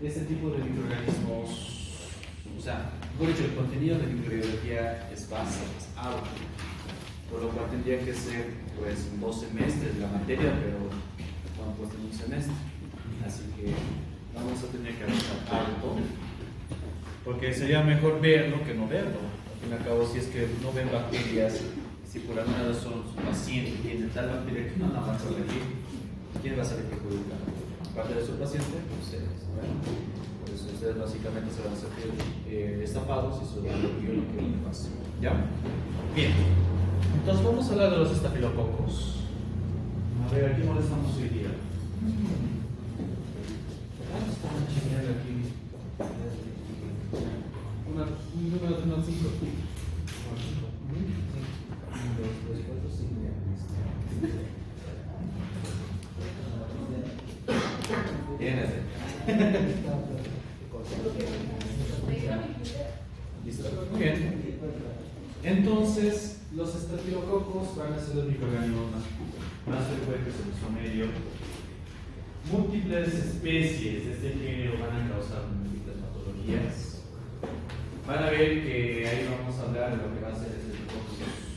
este tipo de microorganismos, o sea, por hecho, el contenido de microbiología es base, es alto, por lo cual tendría que ser pues 2 semestres la materia, pero compuesta en un semestre. Así que vamos a tener que avanzar algo, porque sería mejor verlo que no verlo. Al fin y al cabo, si es que no ven bacterias, si por alguna razón su paciente tiene tal bacteria que no la va a corregir, ¿quién va a salir perjudicado? Aparte de su paciente, ustedes. Por eso ustedes básicamente se van a sentir estafados y eso es lo que yo no quiero que pase. ¿Ya? Bien. Entonces vamos a hablar de los estafilococos. A ver, ¿a qué molestamos hoy día? ¿Cuántos están chingados aquí? Un número de 1 al 5. 1, 2, 3, 4, 5. Llénate. Listo. Muy bien. Entonces, los estafilococos van a ser los microorganismos más frecuentes en nuestro medio. Múltiples especies de este género van a causar múltiples patologías. Van a ver que ahí vamos a hablar de lo que va a ser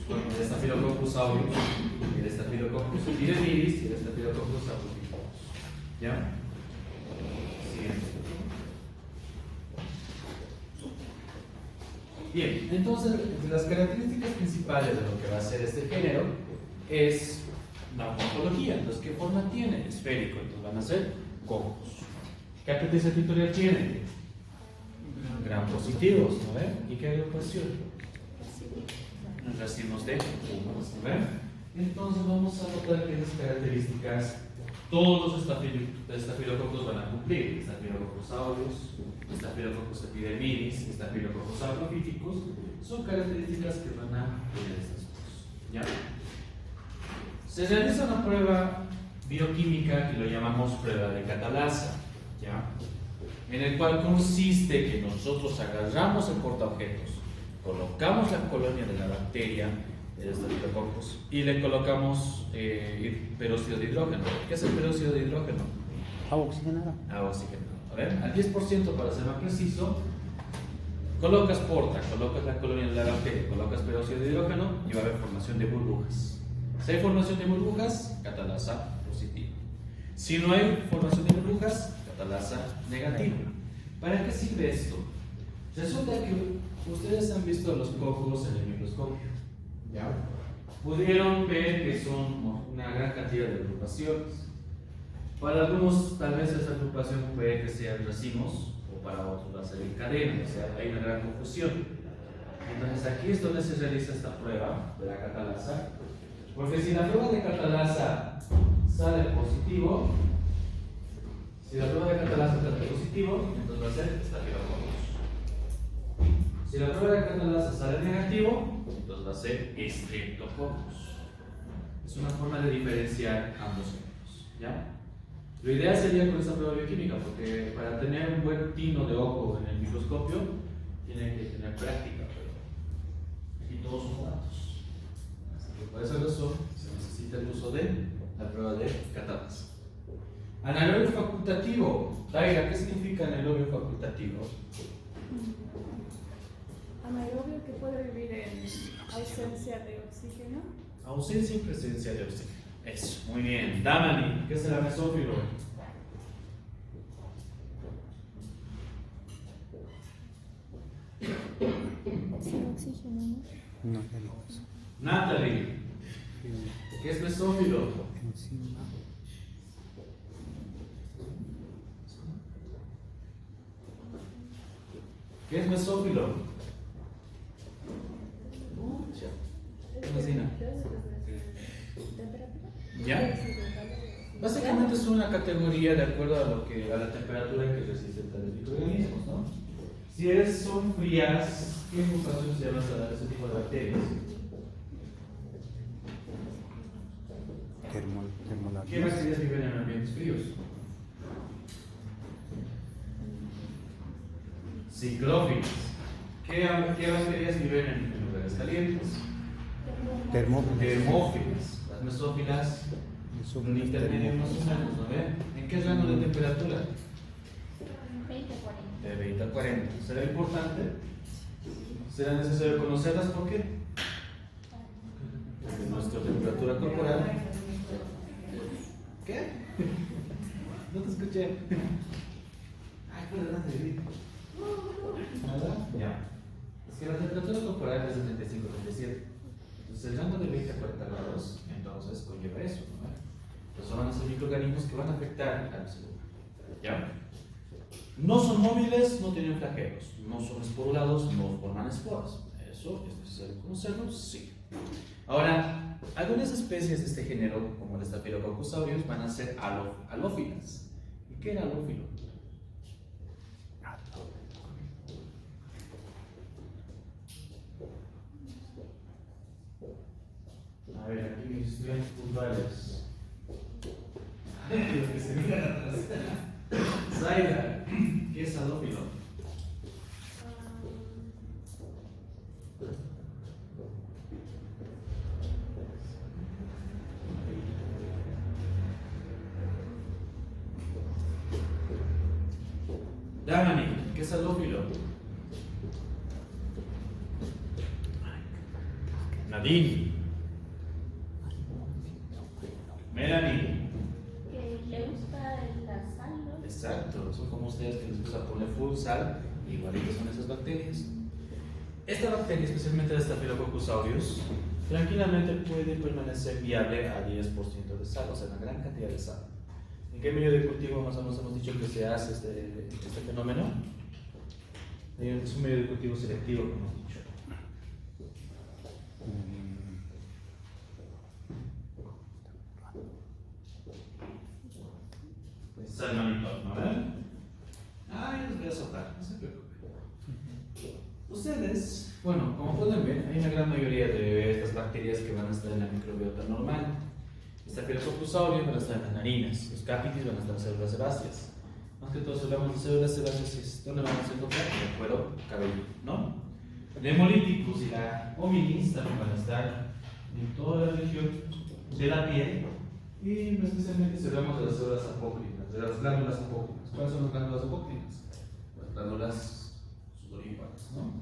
el Staphylococcus aureus, el Staphylococcus epidermidis y el Staphylococcus aureus. ¿Ya? Siguiente. Bien, entonces las características principales de lo que va a ser este género es la morfología. Entonces, ¿qué forma tiene? Esférico. Entonces van a ser cocos. ¿Qué apetencia territorial tiene? Gran positivos, ¿no ven? ¿Y qué agrupación? Racimos de humus, ¿no ven? Entonces vamos a notar que esas características todos los estafilococos van a cumplir. Staphylococcus aureus, Staphylococcus epidermidis, Staphylococcus saprophyticus son características que van a tener estas cosas. ¿Ya? Se realiza una prueba bioquímica que lo llamamos prueba de Catalasa, ¿ya? En el cual consiste que nosotros agarramos el portaobjetos, colocamos la colonia de la bacteria, el Staphylococcus, y le colocamos peróxido de hidrógeno. ¿Qué es el peróxido de hidrógeno? Agua oxigenada. Agua oxigenada. A ver, al 10% para ser más preciso, colocas la colonia de la bacteria, colocas peróxido de hidrógeno y va a haber formación de burbujas. Si hay formación de burbujas, catalasa positivo. Si no hay formación de burbujas, catalasa negativo. ¿Para qué sirve esto? Resulta que ustedes han visto los cocos en el microscopio. ¿Ya? Pudieron ver que son una gran cantidad de agrupaciones. Para algunos, tal vez esa agrupación puede que sean racimos, o para otros va a ser en cadena, o sea, hay una gran confusión. Entonces, aquí es donde se realiza esta prueba de la catalasa. Porque si la prueba de catalasa sale positivo, entonces va a ser Staphylococcus. Si la prueba de catalasa sale negativo, entonces va a ser Streptococcus. Es una forma de diferenciar ambos géneros, ¿ya? Lo ideal sería con esta prueba bioquímica, porque para tener un buen tino de ojo en el microscopio, tiene que tener práctica, pero aquí todos son datos. Así que por esa razón se necesita el uso de la prueba de catalasa. Anaerobio facultativo. Taira, ¿qué significa anaerobio facultativo? Anaerobio que puede vivir en ausencia de oxígeno. Ausencia y presencia de oxígeno. Eso, muy bien. Damani, ¿qué es el mesófilo? Sin oxígeno, ¿no? No, ya digo eso. Natalie, ¿qué es mesófilo? Encima. ¿Qué es mesófilo? Imagina. ¿Ya? Básicamente es una categoría de acuerdo a la temperatura en que resisten tales microorganismos, ¿no? Si son frías, ¿qué mutación se llama a ese tipo de bacterias? ¿Qué bacterias viven en ambientes fríos? Ciclófilas. ¿Qué bacterias viven en lugares calientes? Termófilas. Las mesófilas, un intermedio más o menos, ¿no ven? ¿En qué rango de temperatura? 20 a 40. De 20 a 40. ¿Será importante? ¿Será necesario conocerlas? ¿Por qué? Porque nuestra temperatura corporal. ¿Qué? No te escuché. Ay, por delante de grito. ¿Nada? Ya. Es que la temperatura corporal es de 35 a 37. Entonces el rango de 20 a 40 grados, entonces conlleva eso, ¿no? Entonces van a ser microorganismos que van a afectar al ser humano. ¿Ya? No son móviles, no tienen flagelos, no son esporulados, no forman esporas. ¿Eso es necesario conocerlo? Sí. Ahora, algunas especies de este género, como el Staphylococcus aureus, van a ser halófilas. ¿Y qué era halófilo? A ver, aquí mis estudiantes puntuales. Lo que se miran atrás. Zaida, ¿qué es halófilo? Dani, ¿qué es halófilo? Nadine. Melanie. Que le gusta la sal, ¿no? Exacto, son como ustedes que les gusta poner full sal, igualitas son esas bacterias. Esta bacteria, especialmente la Staphylococcus aureus, tranquilamente puede permanecer viable a 10% de sal, o sea, una gran cantidad de sal. ¿En qué medio de cultivo más o menos hemos dicho que se hace este fenómeno? Es un medio de cultivo selectivo, como hemos dicho. Salmonitol, ¿no ven? Ay, los voy a soltar, no se preocupen. Ustedes, bueno, como pueden ver, hay una gran mayoría de estas bacterias que van a estar en la microbiota normal. Staphylococcus aureus van a estar en las narinas, los capitis van a estar en células sebáceas. Más que todo, si hablamos de células sebáceas, ¿dónde van a ser encontrar? En el cuero cabelludo, ¿no? La hemolíticus y la hominis también van a estar en toda la región de la piel, y especialmente si hablamos de las células apócrinas, de las glándulas apócrinas. ¿Cuáles son las glándulas apócrinas? Las glándulas sudoríparas, ¿no?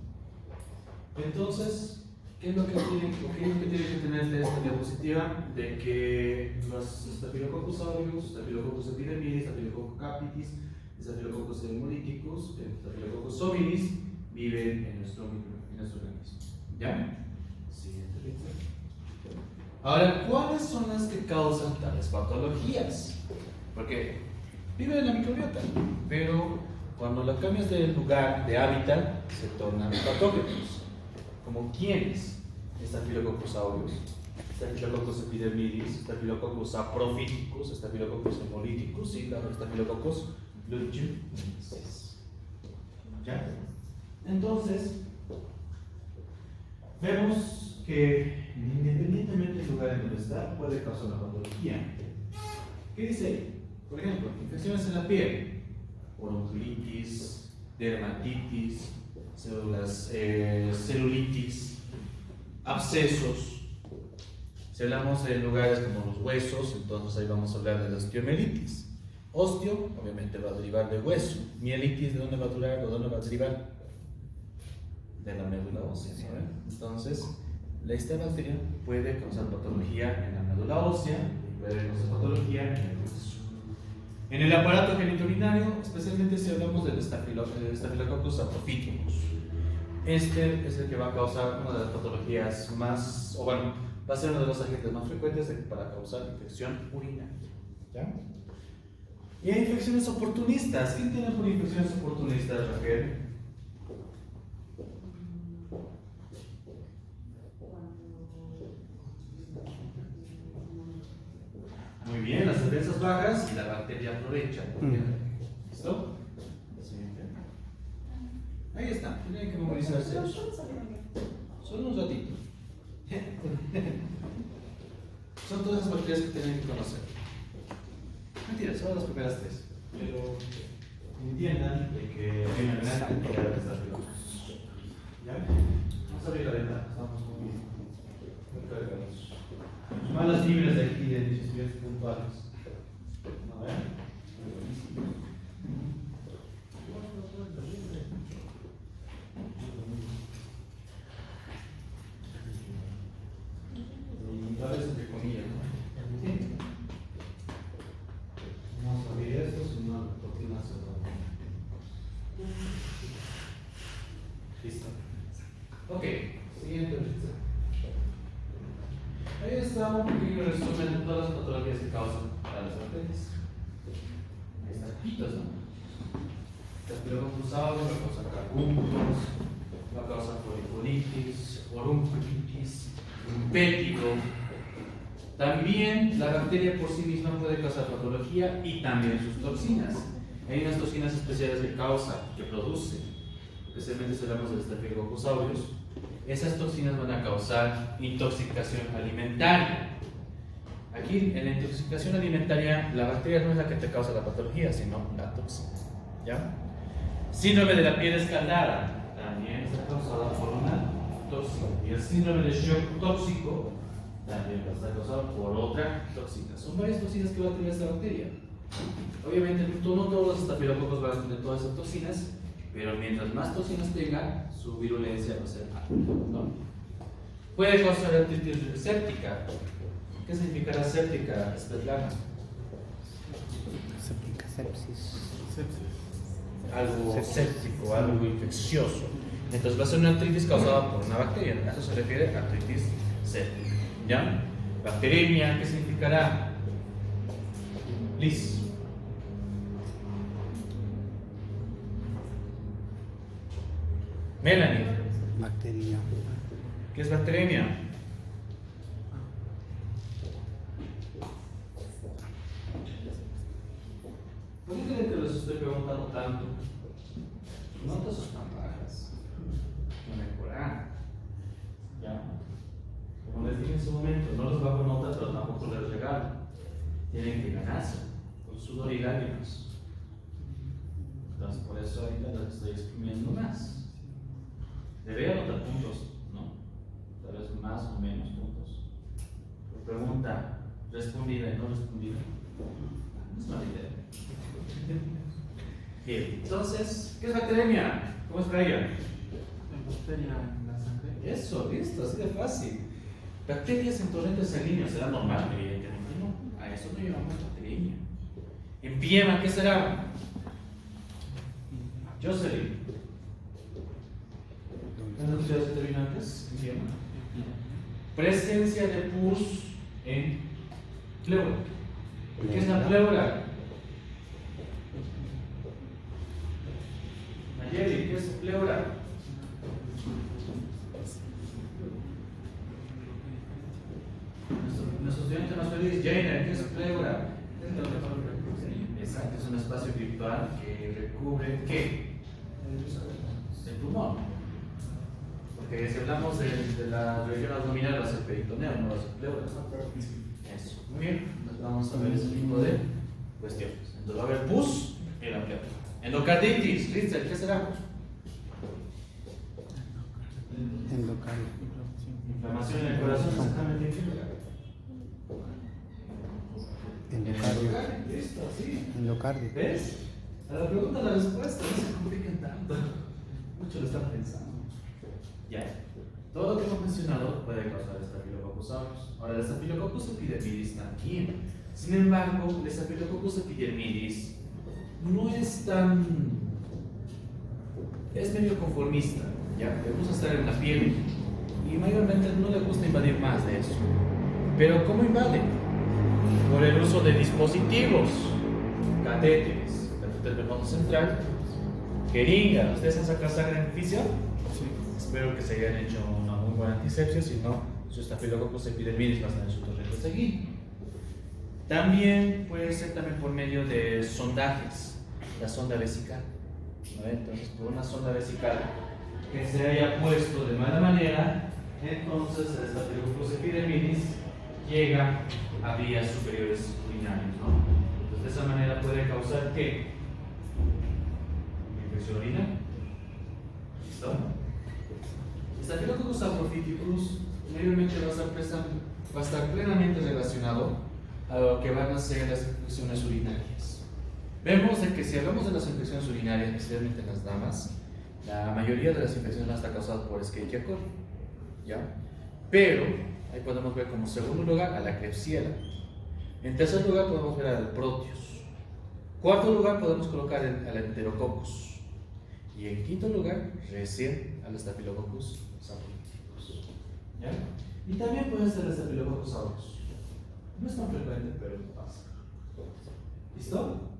Entonces, ¿qué es lo que tiene que tener esta diapositiva? De que los Staphylococcus aureus, Staphylococcus epidermidis, Staphylococcus capitis, Staphylococcus hemolyticus, Staphylococcus hominis viven en nuestro organismo. ¿Ya? Siguiente pizza. Ahora, ¿cuáles son las que causan tales patologías? Porque viven en la microbiota, pero cuando la cambias de lugar, de hábitat, se tornan patógenos. ¿Como quiénes? Staphylococcus aureus, Staphylococcus epidermidis, Staphylococcus saprophyticus, Staphylococcus hemolyticus y la Staphylococcus lugiensis. ¿Ya? Entonces, vemos que independientemente del lugar en donde está, puede causar una patología. ¿Qué dice ahí? Por ejemplo, infecciones en la piel, oronculitis, dermatitis, celulitis, abscesos. Si hablamos de lugares como los huesos, entonces ahí vamos a hablar de la osteomielitis. Osteo, obviamente, va a derivar de hueso. Mielitis, ¿de dónde va a derivar? ¿De dónde va a derivar? De la médula ósea, ¿no? Entonces, esta bacteria puede causar patología en la médula ósea y puede causar patología en el hueso. En el aparato genitourinario, especialmente si hablamos del Staphylococcus saprophyticus, este es el que va a causar una de las patologías más, o bueno, va a ser uno de los agentes más frecuentes para causar infección urinaria. ¿Ya? Y hay infecciones oportunistas. ¿Qué tienen por infecciones oportunistas, Raquel? Muy bien, las defensas bajas y la bacteria aprovecha. ¿Listo? Siguiente. Ahí está, tienen que memorizarse. Solo un ratito. Son todas las bacterias que tienen que conocer. Mentira, solo las primeras tres. Pero entiendan de que hay una gran cantidad de desafíos. ¿Ya? Vamos a abrir la ventana, estamos muy cargados. Malas libres de aquí de mis estudiantes puntuales. A ver. Ok, siguiente lista. Ahí está un pequeño resumen de todas las patologías que causan a las bacterias. Ahí están pitos, ¿no? Staphylococcus aureus va a causar carbúnculos, va a causar foliculitis, orunculitis, impétigo. También la bacteria por sí misma puede causar patología y también sus toxinas. Hay unas toxinas especiales que produce, especialmente si hablamos del Staphylococcus aureus. Esas toxinas van a causar intoxicación alimentaria. Aquí en la intoxicación alimentaria, la bacteria no es la que te causa la patología, sino la toxina. ¿Ya? Síndrome de la piel escaldada también está causada por una toxina. Y el síndrome de shock tóxico también está causado por otra toxina. Son varias toxinas que va a tener esta bacteria. Obviamente, no todos los estafilococos van a tener todas esas toxinas, pero mientras más toxinas tenga, su virulencia va a ser alta, ¿no? Puede causar artritis séptica. ¿Qué significará séptica, Svetlana? Sepsis. Algo séptico, algo infeccioso. Entonces va a ser una artritis causada por una bacteria. A eso se refiere a artritis séptica. ¿Ya? Bacteremia, ¿qué significará? Liz. Melanie, Bacteria. ¿qué es bacteremia? ¿Por qué creen que les estoy preguntando tanto? Notas están bajas. No mejorar. ¿Ya? Como les dije en su momento, no les bajo notas, pero tampoco les regalo. Tienen que ganarse con sudor y lágrimas. Entonces, por eso ahorita les estoy exprimiendo más. Debería anotar puntos, ¿no? Tal vez más o menos puntos. Por pregunta respondida y no respondida. No es mala idea. Bien, entonces, ¿qué es bacteremia? ¿Cómo es para ella? Bacteria en la sangre. Eso, listo, así de fácil. Bacterias en torrentes sanguíneos, ¿será normal? Evidentemente no. A eso no llamamos bacteremia. En piema, ¿qué será? Jocelyn. ¿Las necesidades determinantes? En piema. Presencia de pus en pleura. ¿Qué es la pleura? Nayeli, ¿qué es pleura? Nuestro estudiante más feliz, Jaina, ¿qué es pleura? Exacto, es un espacio virtual que recubre ¿qué? El pulmón. Porque si hablamos de la región abdominal va a ser peritoneo, no va a ser pleura. Eso, muy bien, entonces vamos a ver ese tipo de cuestiones. Entonces va a haber pus en la pleura. Endocarditis, Ritzel, ¿qué será? Endocardio. Inflamación en el corazón, exactamente. Endocardio. Listo, sí. Endocardio. ¿Ves? A la pregunta, la respuesta, no se compliquen tanto. Mucho lo están pensando. Ya. Todo lo que hemos mencionado puede causar Staphylococcus aureus. Ahora, el Staphylococcus epidermidis también. Sin embargo, el Staphylococcus epidermidis no es tan. Es medio conformista. Ya, le gusta estar en la piel y mayormente no le gusta invadir más de eso. Pero, ¿cómo invade? Por el uso de dispositivos, catéteres, catéter venoso central, jeringa. ¿Ustedes han sacado sangre artificial? Sí. Espero que se hayan hecho una muy buena antisepsia, si no, su Staphylococcus epidermidis va a estar en su torrente sanguíneo. También puede ser también por medio de sondajes, la sonda vesical. ¿No? Entonces, por una sonda vesical que se haya puesto de mala manera, entonces el Staphylococcus epidermidis llega a vías superiores urinarias, ¿no? Entonces, de esa manera puede causar ¿qué? Infección urinaria. ¿Listo? Staphylococcus saprophyticus mayormente va a estar plenamente relacionado a lo que van a ser las infecciones urinarias. Vemos de que si hablamos de las infecciones urinarias, especialmente en las damas, la mayoría de las infecciones van a estar causadas por Escherichia coli, ¿ya? Pero ahí podemos ver como segundo lugar a la Klebsiella. En tercer lugar podemos ver al Proteus. Cuarto lugar podemos colocar al Enterococcus. Y en quinto lugar, recién al Staphylococcus aureus. ¿Ya? Y también puede ser el Staphylococcus aureus. No es tan frecuente, pero pasa. ¿Listo?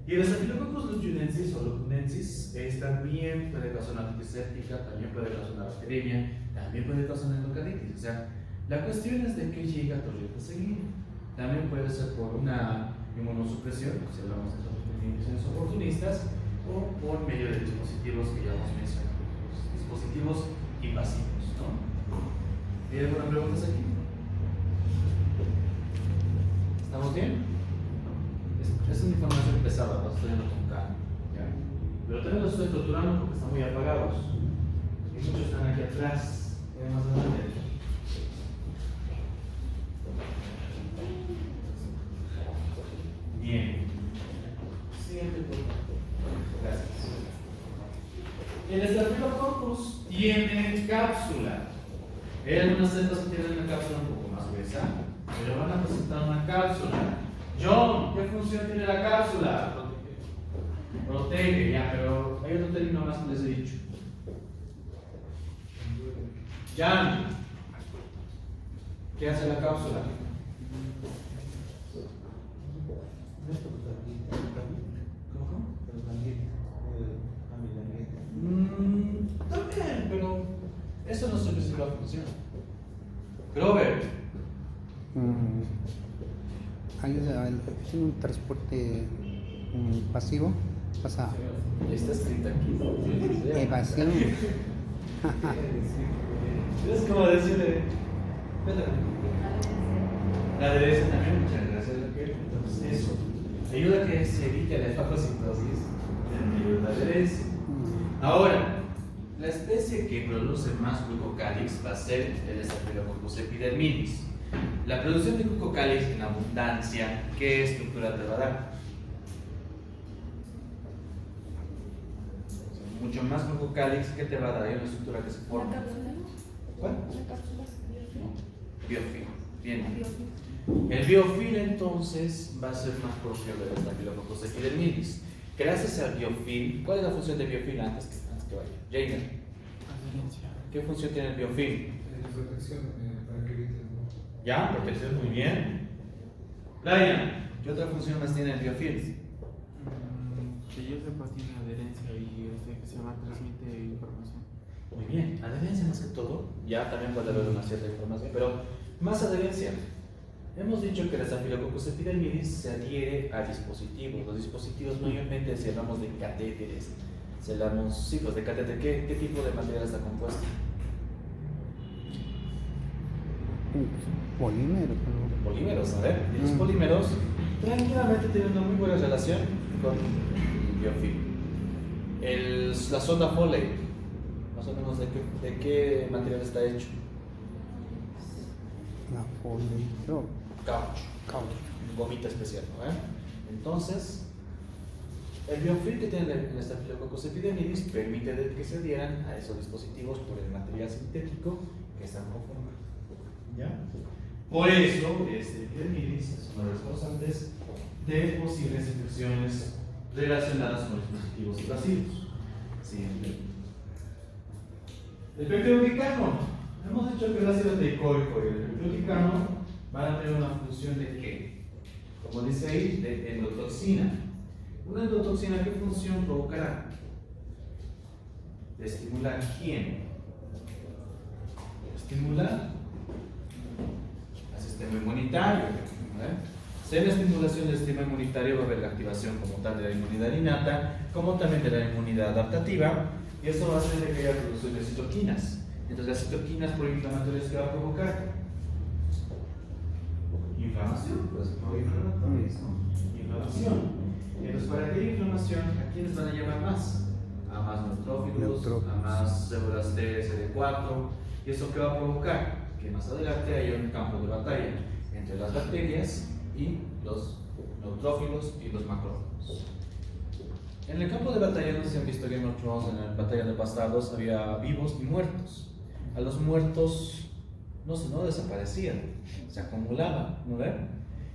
Y el Staphylococcus lugdunensis o lugdunensis también puede causar una otitis séptica, también puede causar una bacteriemia, también puede causar una endocarditis. O sea, la cuestión es de qué llega a torrente sanguíneo. También puede ser por una inmunosupresión, si hablamos de infecciones oportunistas, o por medio de dispositivos que ya hemos mencionado, dispositivos invasivos, ¿no? ¿Hay alguna pregunta aquí? ¿Estamos bien? Es una información pesada, ¿no? Estoy yendo con calma, ¿ya? Pero también los estoy torturando porque están muy apagados. Y muchos están aquí atrás, más adelante. Bien. Siguiente punto. Gracias. El Staphylococcus tiene cápsula. Hay algunas cepas que tienen una cápsula un poco más gruesa, pero van a presentar una cápsula. John, ¿qué función tiene la cápsula? Protege, ya, pero hay otro término más que les he dicho. Jan, ¿qué hace la cápsula? También, pero eso no es su principal función. Grover. Es un transporte pasivo, pasa Está escrito aquí. evasión. Es como decirle. La adherencia también, muchas gracias. Entonces, eso ayuda a que se evite la fagocitosis. Ayuda a la adherencia. Ahora, la especie que produce más glucocálix va a ser el Staphylococcus epidermidis. La producción de glucocálix en abundancia, ¿qué estructura te va a dar? Mucho más glucocálix, ¿qué te va a dar? Hay una estructura que se forma. ¿La cápsula? ¿Cuál? ¿La cápsula? Biofil. Bien. El biofil entonces va a ser más propio del Staphylococcus epidermidis. Gracias al biofil, ¿cuál es la función del biofil antes que vaya? Jainer, Adherencia. ¿qué función tiene el biofil? Protección para que evite. Ya, protección, muy bien. Brian, ¿qué otra función más tiene el biofil? Que yo sepa tiene adherencia y que se llama transmite información. Muy bien, adherencia más que todo. Ya también puede haber una cierta información, pero más adherencia. Hemos dicho que el Staphylococcus epidermidis se adhiere a dispositivos. Los dispositivos mayormente, si hablamos de catéteres, si hablamos, sí, pues de catéter, ¿qué tipo de material está compuesto? Polímero. Polímeros, a ver, y los polímeros tranquilamente tienen una muy buena relación con el biofil. La sonda Foley, más o menos de qué material está hecho. La polio. Caucho, gomita especial, ¿no? Entonces, el biofil que tiene el Staphylococcus epidermidis permite que se adhieran a esos dispositivos por el material sintético que están conformando. ¿Ya? Por eso, este epidermidis es uno de los causantes de posibles infecciones relacionadas con dispositivos invasivos. Siguiente. El peptidoglicano. Hemos dicho que el ácido teicoico y el peptidoglicano van a tener una función de qué? Como dice ahí, de endotoxina. ¿Una endotoxina qué función provocará? De estimular quién? Estimular al sistema inmunitario. Si hay una estimulación del sistema inmunitario, va a haber la activación como tal de la inmunidad innata, como también de la inmunidad adaptativa, y eso va a hacer que haya producción de citoquinas. Entonces, las citoquinas proinflamatorias que va a provocar inflamación, pues proinflamatorias, ¿no? Inflamación. Entonces, ¿para qué inflamación? ¿A quiénes van a llevar más? A más neutrófilos, a más células T, CD4. ¿Y eso qué va a provocar? Que más adelante haya un campo de batalla entre las bacterias y los neutrófilos y los macrófagos. En el campo de batalla, no sé si han visto Game of Thrones, en la batalla de bastardos había vivos y muertos. A los muertos no desaparecían, se acumulaban, ¿no ven?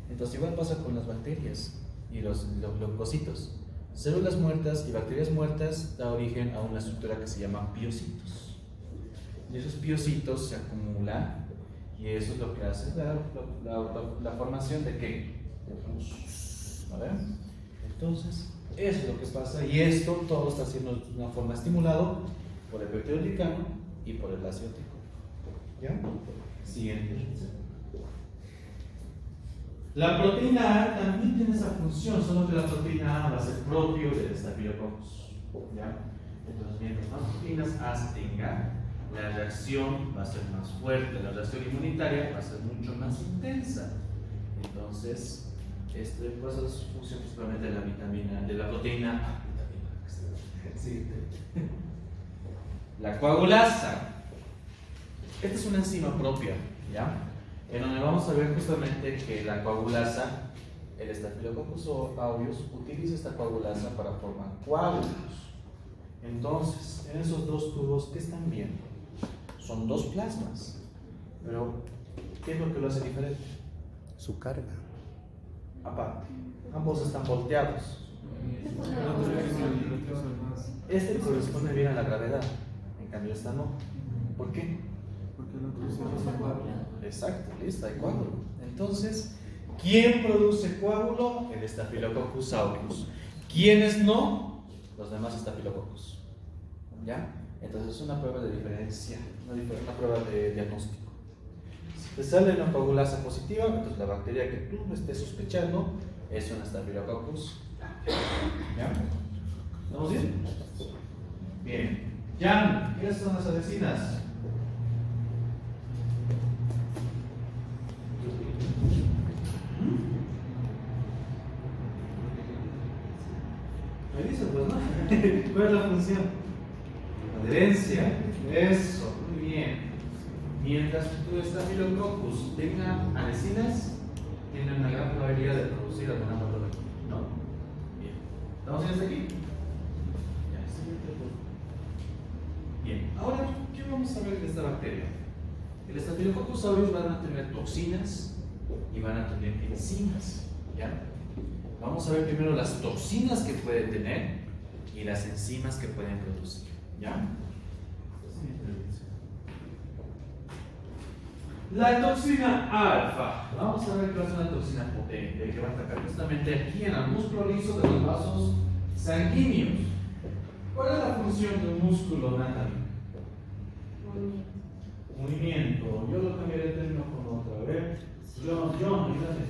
Entonces igual pasa con las bacterias y los leucocitos. Células muertas y bacterias muertas da origen a una estructura que se llama piocitos. Y esos piocitos se acumulan y eso es lo que hace la formación de ¿qué? De pus. ¿A ver? Entonces, eso es lo que pasa y esto todo está siendo de una forma estimulado por el péptido glicano y por el asiótico. ¿Ya? Siguiente. La proteína A también tiene esa función, solo que la proteína A va a ser propio del Staphylococcus. ¿Ya? Entonces, mientras más proteínas A se tenga, la reacción va a ser más fuerte, la reacción inmunitaria va a ser mucho más intensa. Entonces, esto es función principalmente de la vitamina, de la proteína A. Sí. La coagulasa. Esta es una enzima propia, ¿ya? En donde vamos a ver justamente que la coagulasa, el Staphylococcus aureus, utiliza esta coagulasa para formar coágulos. Entonces, en esos dos tubos, ¿qué están viendo? Son dos plasmas. Pero, ¿qué es lo que lo hace diferente? Su carga. Aparte, ambos están volteados. Este corresponde bien a la gravedad, en cambio esta no. ¿Por qué? Porque el otro se reserva. Exacto, listo, hay coágulo. Entonces, ¿quién produce coágulo? El Staphylococcus aureus. ¿Quiénes no? Los demás Staphylococcus. ¿Ya? Entonces es una prueba de diferencia, una prueba de diagnóstico. Si te sale una coagulasa positiva, entonces la bacteria que tú estés sospechando es una Staphylococcus. ¿Ya? ¿Estamos bien? Bien. Jan, ¿quiénes son las asesinas? Me dices, pues, ¿no? ¿Cuál es la función? Adherencia. Eso, muy bien. Mientras tu Staphylococcus tenga adhesinas, tiene una gran probabilidad de producir alguna patología. ¿No? Bien. ¿Estamos bien hasta aquí? Ya, siguiente punto. Bien. Ahora, ¿qué vamos a ver de esta bacteria? El Staphylococcus aureus van a tener toxinas y van a tener enzimas. ¿Ya? Vamos a ver primero las toxinas que puede tener y las enzimas que pueden producir. ¿Ya? La toxina alfa. Vamos a ver que es una toxina potente que va a atacar justamente aquí en el músculo liso de los vasos sanguíneos. ¿Cuál es la función de un músculo, Natalie? Movimiento. Yo lo cambiaré de término con otro. A ver. John, ayúdame.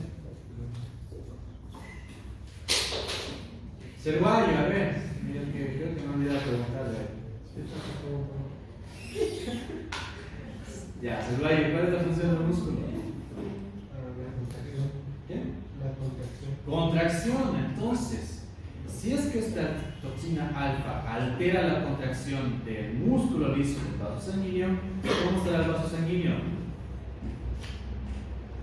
Cervallo, a ver. Mira que creo que me olvidé preguntarle. Ya, Cervallo, ¿cuál es la función del músculo? ¿Qué? La contracción. Contracción, entonces. Si es que esta toxina alfa altera la contracción del músculo liso del vaso sanguíneo, ¿cómo estará el vaso sanguíneo?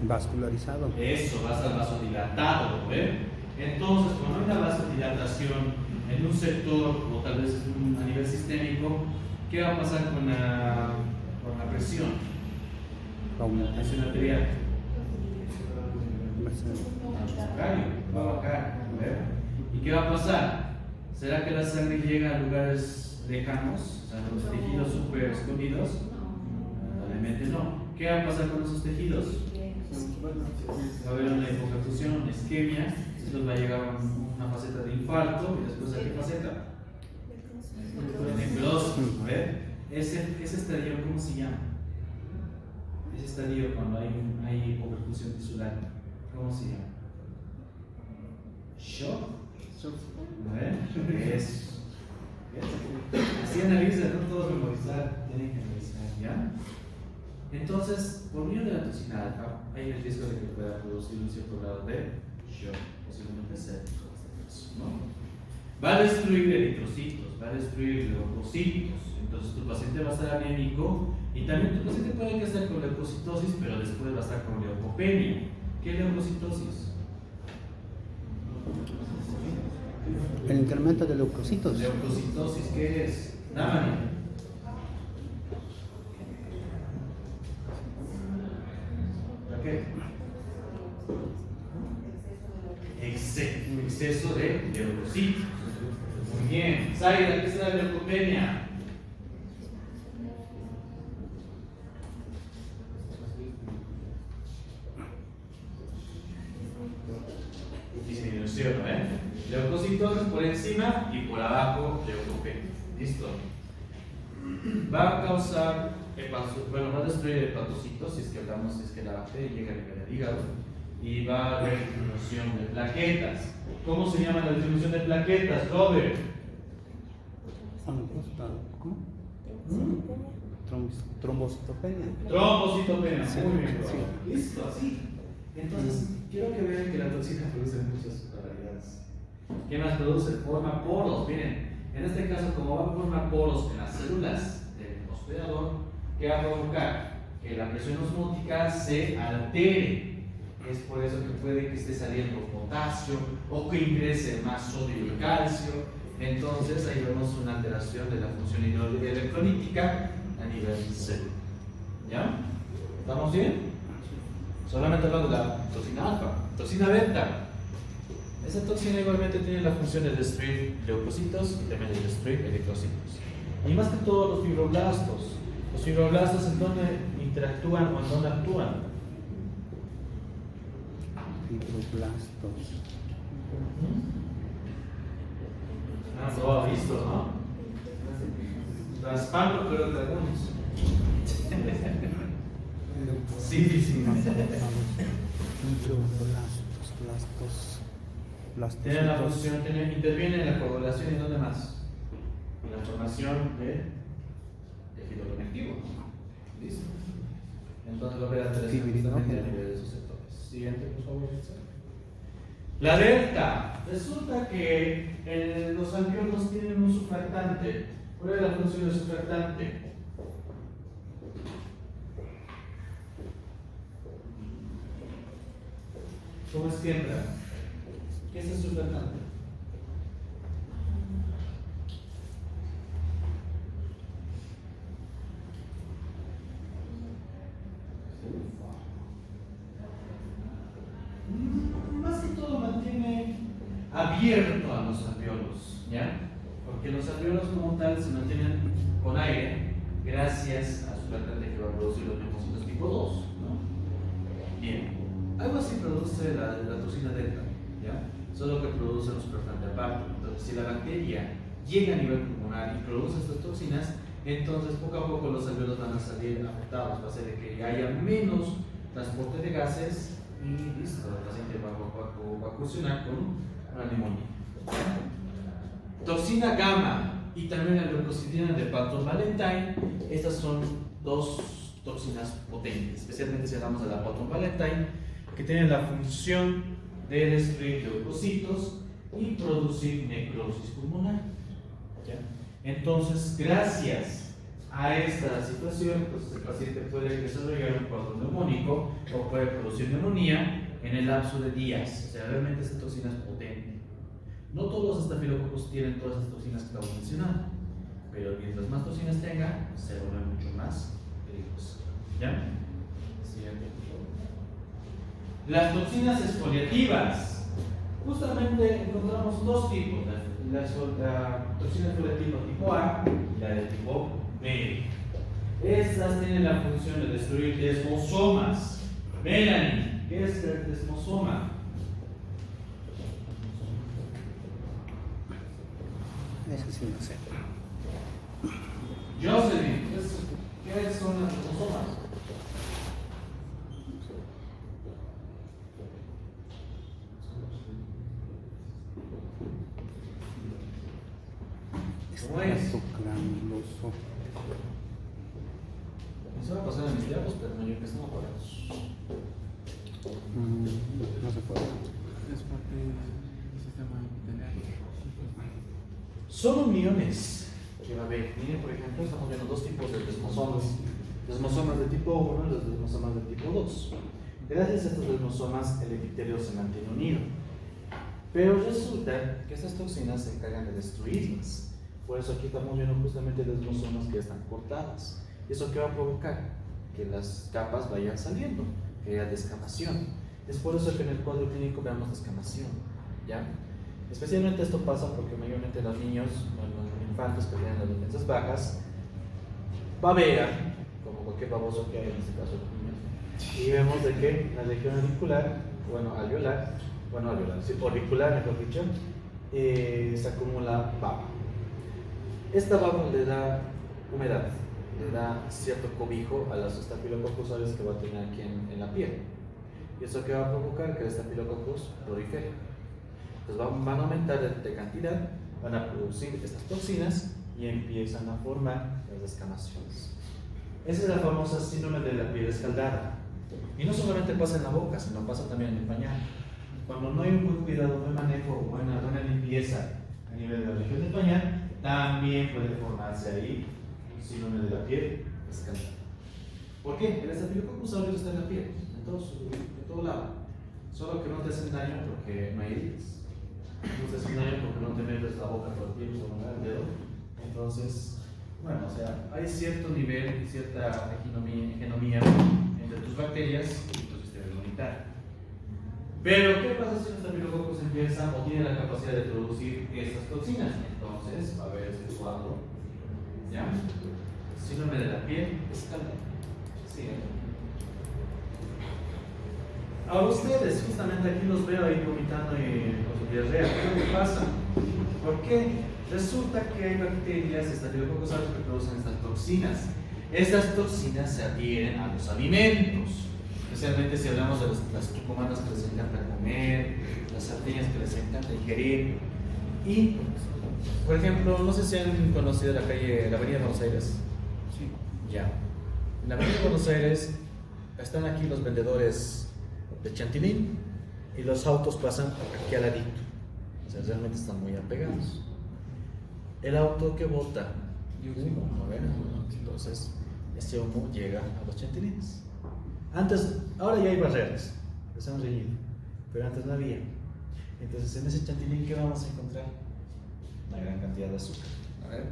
Vascularizado. Eso, va a estar vasodilatado, ¿ves? Entonces, cuando hay una vasodilatación en un sector o tal vez a nivel sistémico, ¿qué va a pasar con la presión? La presión arterial. Al contrario, va a bajar, ¿ves? ¿Y qué va a pasar? ¿Será que la sangre llega a lugares lejanos, o sea, los tejidos súper escondidos? Probablemente no. ¿Qué va a pasar con esos tejidos? Va a haber una hipoperfusión, una isquemia, esto va a llegar a una faceta de infarto y después a qué faceta? Necrosis. A ver, ese estadio, ¿cómo se llama? Ese estadio cuando hay hipoperfusión tisular, ¿cómo se llama? Shock. A ver, eso. Así analiza, no todos memorizar, tienen que analizar, ¿ya? Entonces, por medio de la toxina alfa, hay el riesgo de que pueda producir un cierto grado de shock, posiblemente séptico, ¿no? Va a destruir eritrocitos, va a destruir leucocitos, entonces tu paciente va a estar anémico y también tu paciente puede que esté con leucocitosis, pero después va a estar con leucopenia. ¿Qué es leucocitosis? El incremento de leucocitos. Leucocitosis, ¿qué es? Dame. ¿Qué? Exceso de leucocitos. Bien, Zaira, ¿qué será leucopenia? Disminución, ¿eh? Leucocitosis por encima y por abajo leucopenia. Listo. Va a causar va a destruir hepatocitos si es que la bacteria llega a nivel del hígado, y va a haber disminución de plaquetas. ¿Cómo se llama la disminución de plaquetas, Robert? ¿Cómo? Trombocitopenia. Trombocitopenia. Sí, Muy bien, sí. Robert. Listo, así. Entonces, quiero que vean que la toxina produce muchas variedades. ¿Qué más produce? Forma poros. Miren, en este caso, como va a formar poros en las células del hospedador, ¿qué va a provocar? Que la presión osmótica se altere. Es por eso que puede que esté saliendo potasio o que ingrese más sodio y calcio. Entonces, ahí vemos una alteración de la función electrolítica a nivel celular. ¿Ya? ¿Estamos bien? Solamente hablando de la toxina alfa. Toxina beta. Esa toxina igualmente tiene la función de destruir leucocitos y también de destruir eritrocitos. Y más que todo los fibroblastos. Los fibroblastos, ¿en dónde interactúan o en dónde actúan? Fibroblastos. Lo ha visto, ¿no? Raspando, pero de algunos. Sí, sí. Tiene la función, interviene en la coagulación y ¿dónde más? En la formación de tejido conectivo. ¿Listo? Entonces va a haber alteración justamente a nivel de esos sectores. Siguiente, por favor. La delta. Resulta que los alveolos tienen un surfactante. ¿Cuál es la función del surfactante? ¿Cómo es siembra? ¿Qué es el surfactante? Más que todo mantiene abierto a los alveolos, ¿ya? Porque los alveolos como tal se mantienen con aire gracias a su surfactante que va a producir los linfocitos tipo 2, ¿no? Bien. Algo así produce la toxina delta, ¿ya? Solo que produce un surfactante aparte. Entonces, si la bacteria llega a nivel pulmonar y produce estas toxinas, entonces poco a poco los alveolos van a salir afectados. Va a ser de que haya menos transporte de gases y listo, el paciente va a convulsionar con una neumonía. Toxina gamma y también la leucocitina de Patton Valentine. Estas son dos toxinas potentes, especialmente si hablamos de la Patton Valentine, que tienen la función de destruir leucocitos y producir necrosis pulmonar. ¿Ya? Entonces, gracias a esta situación, pues el paciente puede desarrollar un cuadro neumónico o puede producir neumonía en el lapso de días. O sea, realmente esta toxina es potente. No todos los estafilococos tienen todas las toxinas que estamos mencionando, pero mientras más toxinas tenga, se vuelve mucho más peligroso. ¿Ya? Siguiente, por favor. Las toxinas exfoliativas. Justamente encontramos dos tipos: la toxina exfoliativa tipo A y la de tipo B. Estas tienen la función de destruir desmosomas. Melanie, ¿qué es el desmosoma? Eso sí no sé. Jocelyn, ¿qué son las desmosomas? ¿Cómo es? Granuloso. Eso va a pasar en mis tiempos, pero no, yo que estamos parados. No se puede. Es parte del sistema epitelial. Son uniones que va a haber. Miren, por ejemplo, estamos viendo dos tipos de desmosomas. Desmosomas de tipo 1 y los desmosomas de tipo 2. Gracias a estos desmosomas, el epitelio se mantiene unido. Pero resulta que estas toxinas se encargan de destruirlas. Por eso aquí estamos viendo justamente desmosomas que están cortadas. ¿Eso qué va a provocar? Que las capas vayan saliendo, que haya descamación. Es por eso que en el cuadro clínico veamos descamación, ¿ya? Especialmente esto pasa porque mayormente los niños, bueno, los infantes que tienen las defensas bajas, babean, como cualquier baboso que hay en este caso los niños, y vemos de que la región auricular, sí, auricular mejor dicho, se acumula baba. Esta baba le da humedad, le da cierto cobijo a los estafilococcus aureus que va a tener aquí en la piel. ¿Y eso que va a provocar? Que el estafilococcus prolifere. Entonces van a aumentar de cantidad, van a producir estas toxinas y empiezan a formar las descamaciones. Esa es la famosa síndrome de la piel escaldada. Y no solamente pasa en la boca, sino pasa también en el pañal. Cuando no hay un buen cuidado, buen manejo, buena limpieza a nivel de la región del pañal, también puede formarse ahí un síndrome de la piel escaldada. ¿Por qué? El estafilococcus aureus está en la piel, en todo lado. Solo que no te hacen daño porque no hay heridas. No te hacen daño porque no te metes la boca todo el tiempo con el dedo. Entonces, bueno, o sea, hay cierto nivel y cierta hegemonía entre tus bacterias y tu sistema inmunitario. Pero, ¿qué pasa si un estafilococcus empieza o tiene la capacidad de producir estas toxinas? Entonces, va a haber este cuadro, ¿ya? Síndrome de la piel escaldada. Sí. Ahora ustedes, justamente aquí los veo ahí vomitando y con su diarrea. ¿Qué es lo que pasa? ¿Por qué? Resulta que hay bacterias, estafilococcus aureus, que producen estas toxinas. Estas toxinas se adhieren a los alimentos. Especialmente si hablamos de las tucumanas que les encanta comer, las sardinas que les encanta ingerir. Y, por ejemplo, no sé si han conocido la avenida Buenos Aires. Sí. Ya. En la avenida Buenos Aires están aquí los vendedores de chantilly y los autos pasan aquí al ladito. O sea, realmente están muy apegados. El auto que bota humo, ¿no ven? Entonces, ese humo llega a los chantilines. Antes, ahora ya hay barreras, les han reñido, pero antes no había. Entonces, en ese chantilín, ¿qué vamos a encontrar? Una gran cantidad de azúcar. A ver,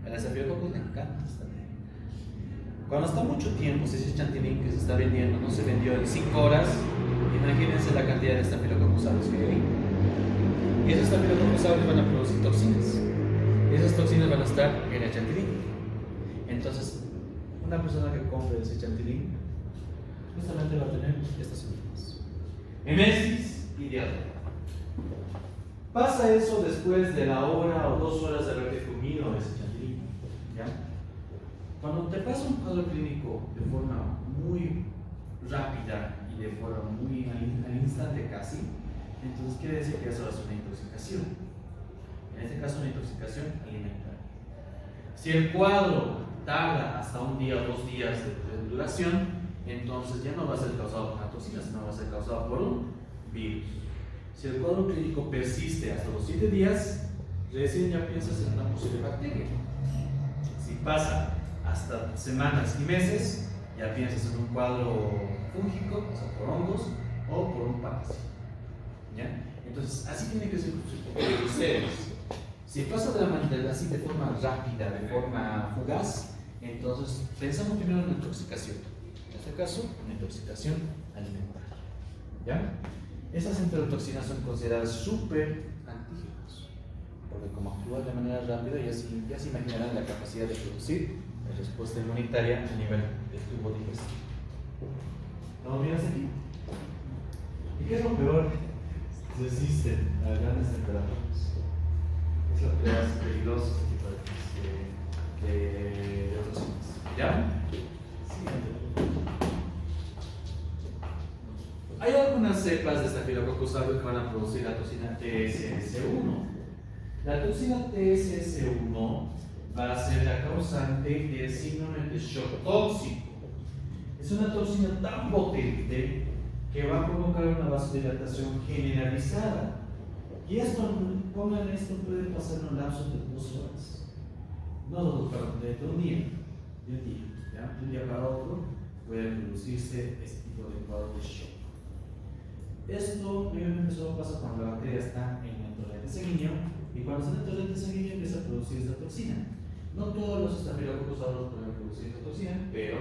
al estafilococcus le encanta esta. Cuando está mucho tiempo, si ese chantilín que se está vendiendo no se vendió en 5 horas, imagínense la cantidad de estafilococcus aureus que hay. Y esos estafilococcus aureus van a producir toxinas. Y esas toxinas van a estar en el chantilín. Entonces, una persona que compre ese chantilín justamente va a tener estas síntomas: emesis y diarrea. Pasa eso después de la hora o 2 horas de haberte comido ese chantilly, ¿ya? Cuando te pasa un cuadro clínico de forma muy rápida y de forma muy al instante casi, entonces quiere decir que eso es una intoxicación. En este caso, una intoxicación alimentaria. Si el cuadro tarda hasta 1 día o 2 días de duración, entonces ya no va a ser causado por una toxina, sino va a ser causado por un virus. Si el cuadro clínico persiste hasta los 7 días, recién ya piensas en una posible bacteria. Si pasa hasta semanas y meses, ya piensas en un cuadro fúngico, o sea, por hongos o por un parásito. ¿Ya? Entonces, así tiene que ser ustedes. Si pasa así de forma rápida, de forma fugaz, entonces pensamos primero en una intoxicación. En este caso, una intoxicación alimentaria. ¿Ya? Esas enterotoxinas son consideradas súper antígenas, porque como actúan de manera rápida, ya se imaginarán la capacidad de producir la respuesta inmunitaria a nivel del tubo digestivo. ¿No miras aquí? ¿Y qué es lo peor? Resisten a grandes temperaturas. Es lo que hace peligroso este tipo de toxinas. ¿Ya? Siguiente. Hay algunas cepas de Staphylococcus aureus que van a producir la toxina TSS1. La toxina TSS1 va a ser la causante del síndrome de shock tóxico. Es una toxina tan potente que va a provocar una vasodilatación generalizada. Y esto, pongan esto, puede pasar en un lapso de 2 horas. No 2 horas, de un día. De un día, ¿ya? De un día para otro puede producirse este tipo de cuadro de shock. Esto obviamente solo pasa cuando la bacteria está en el torrente sanguíneo, y cuando está en el torrente sanguíneo empieza a producir esta toxina. No todos los Staphylococcus aureus pueden producir esta toxina, pero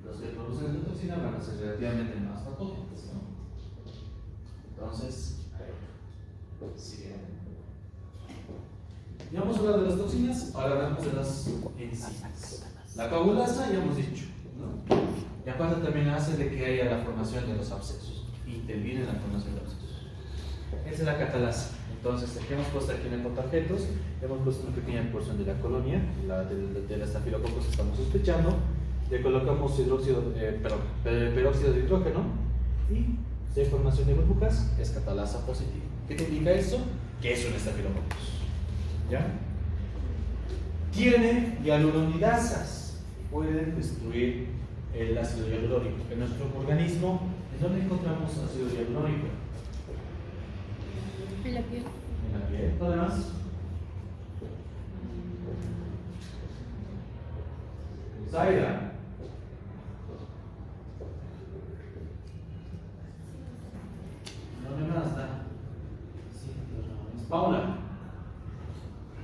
los que producen esta toxina van a ser relativamente más patógenos, ¿no? Entonces, a ver, siguiente. Ya hemos hablado de las toxinas, ahora hablamos de las enzimas. La coagulasa ya hemos dicho, ¿no? Y aparte también hace de que haya la formación de los abscesos, interviene en la formación de abscesos. Esa es la catalasa. Entonces, aquí hemos puesto aquí en el portaobjetos, hemos puesto una pequeña porción de la colonia, del estafilococcus estamos sospechando, le colocamos peróxido de hidrógeno y si hay formación de burbujas, es catalasa positiva. ¿Qué te indica eso? Que es un estafilococcus. ¿Ya? Tiene hialuronidasas, pueden destruir el ácido hialurónico. En nuestro organismo, ¿en dónde encontramos ácido hialurónico? En la piel. En la piel. ¿Dónde más? Zaira. ¿Dónde más está? Sí, Paula.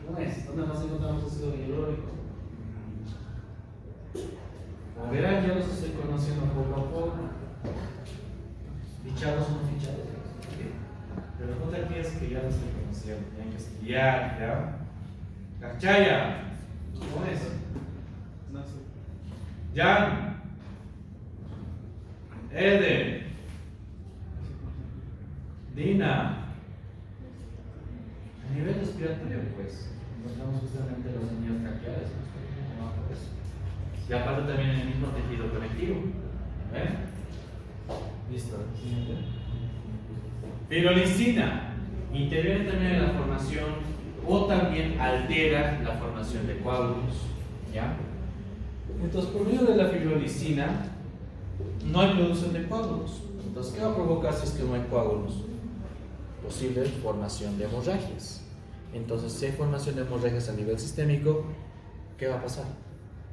¿Cómo es? ¿Dónde más encontramos ácido hialurónico? A ver, ya los estoy conociendo poco a poco. Fichados o no fichados. Pero no te pienses que ya lo estoy conociendo. Hay que estudiar, ¿ya? Cachaya. ¿Cómo es? No sé. Jan. Ede. Dina. A nivel respiratorio, pues, encontramos justamente los anillos traqueales. Y aparte también en el mismo tejido conectivo. Listo. Siguiente. Pirolicina. Interviene también en la formación o también altera la formación de coágulos. ¿Ya? Entonces, por medio de la fibrilicina no hay producción de coágulos. Entonces, ¿qué va a provocar si es que no hay coágulos? Posible formación de hemorragias. Entonces, si hay formación de hemorragias a nivel sistémico, ¿qué va a pasar?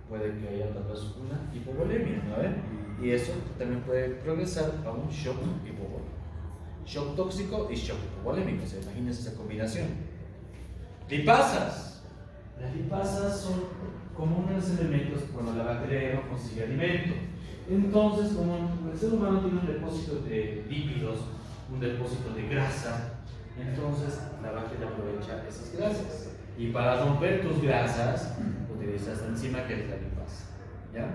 Puede que haya tal vez una hipovolemia, ¿no ven? Y eso también puede progresar a un shock hipovolémico. Shock tóxico y shock hipovolémico, ¿se imagínense esa combinación? Lipasas. Las lipasas son como unos elementos cuando la bacteria no consigue alimento. Entonces, como el ser humano tiene un depósito de lípidos, un depósito de grasa, entonces la bacteria aprovecha esas grasas. Y para romper tus grasas, utilizas esta enzima que es la lipasa. ¿Ya?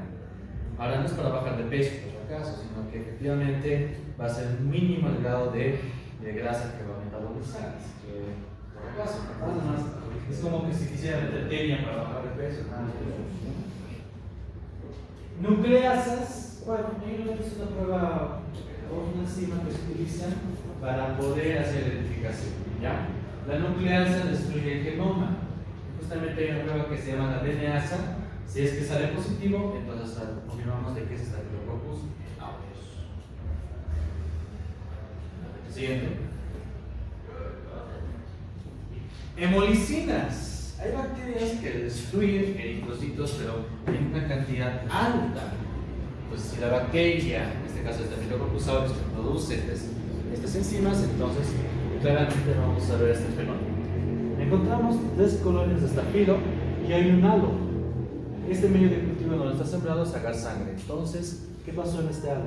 Ahora no es para bajar de peso, por acaso, sino que efectivamente va a ser mínimo el grado de grasa que va a metabolizar. Así que, por acaso, nada más. Es como que si quisiera meter tenia para bajar de peso. Nucleasas, bueno, es una prueba o una enzima que se utiliza para poder hacer identificación. ¿Ya? La nucleasa destruye el genoma. Justamente hay una prueba que se llama la DNAsa. Si es que sale positivo, entonces confirmamos de que es Staphylococcus aureus. Siguiente. Hemolicinas. Hay bacterias que destruyen eritrocitos, pero en una cantidad alta. Pues si la bacteria, en este caso Staphylococcus aureus, que produce estas enzimas, entonces claramente vamos a ver este fenómeno. Encontramos 3 colonias de estafilo y hay un halo. Este medio de cultivo donde está sembrado es sacar sangre. Entonces, ¿qué pasó en este halo?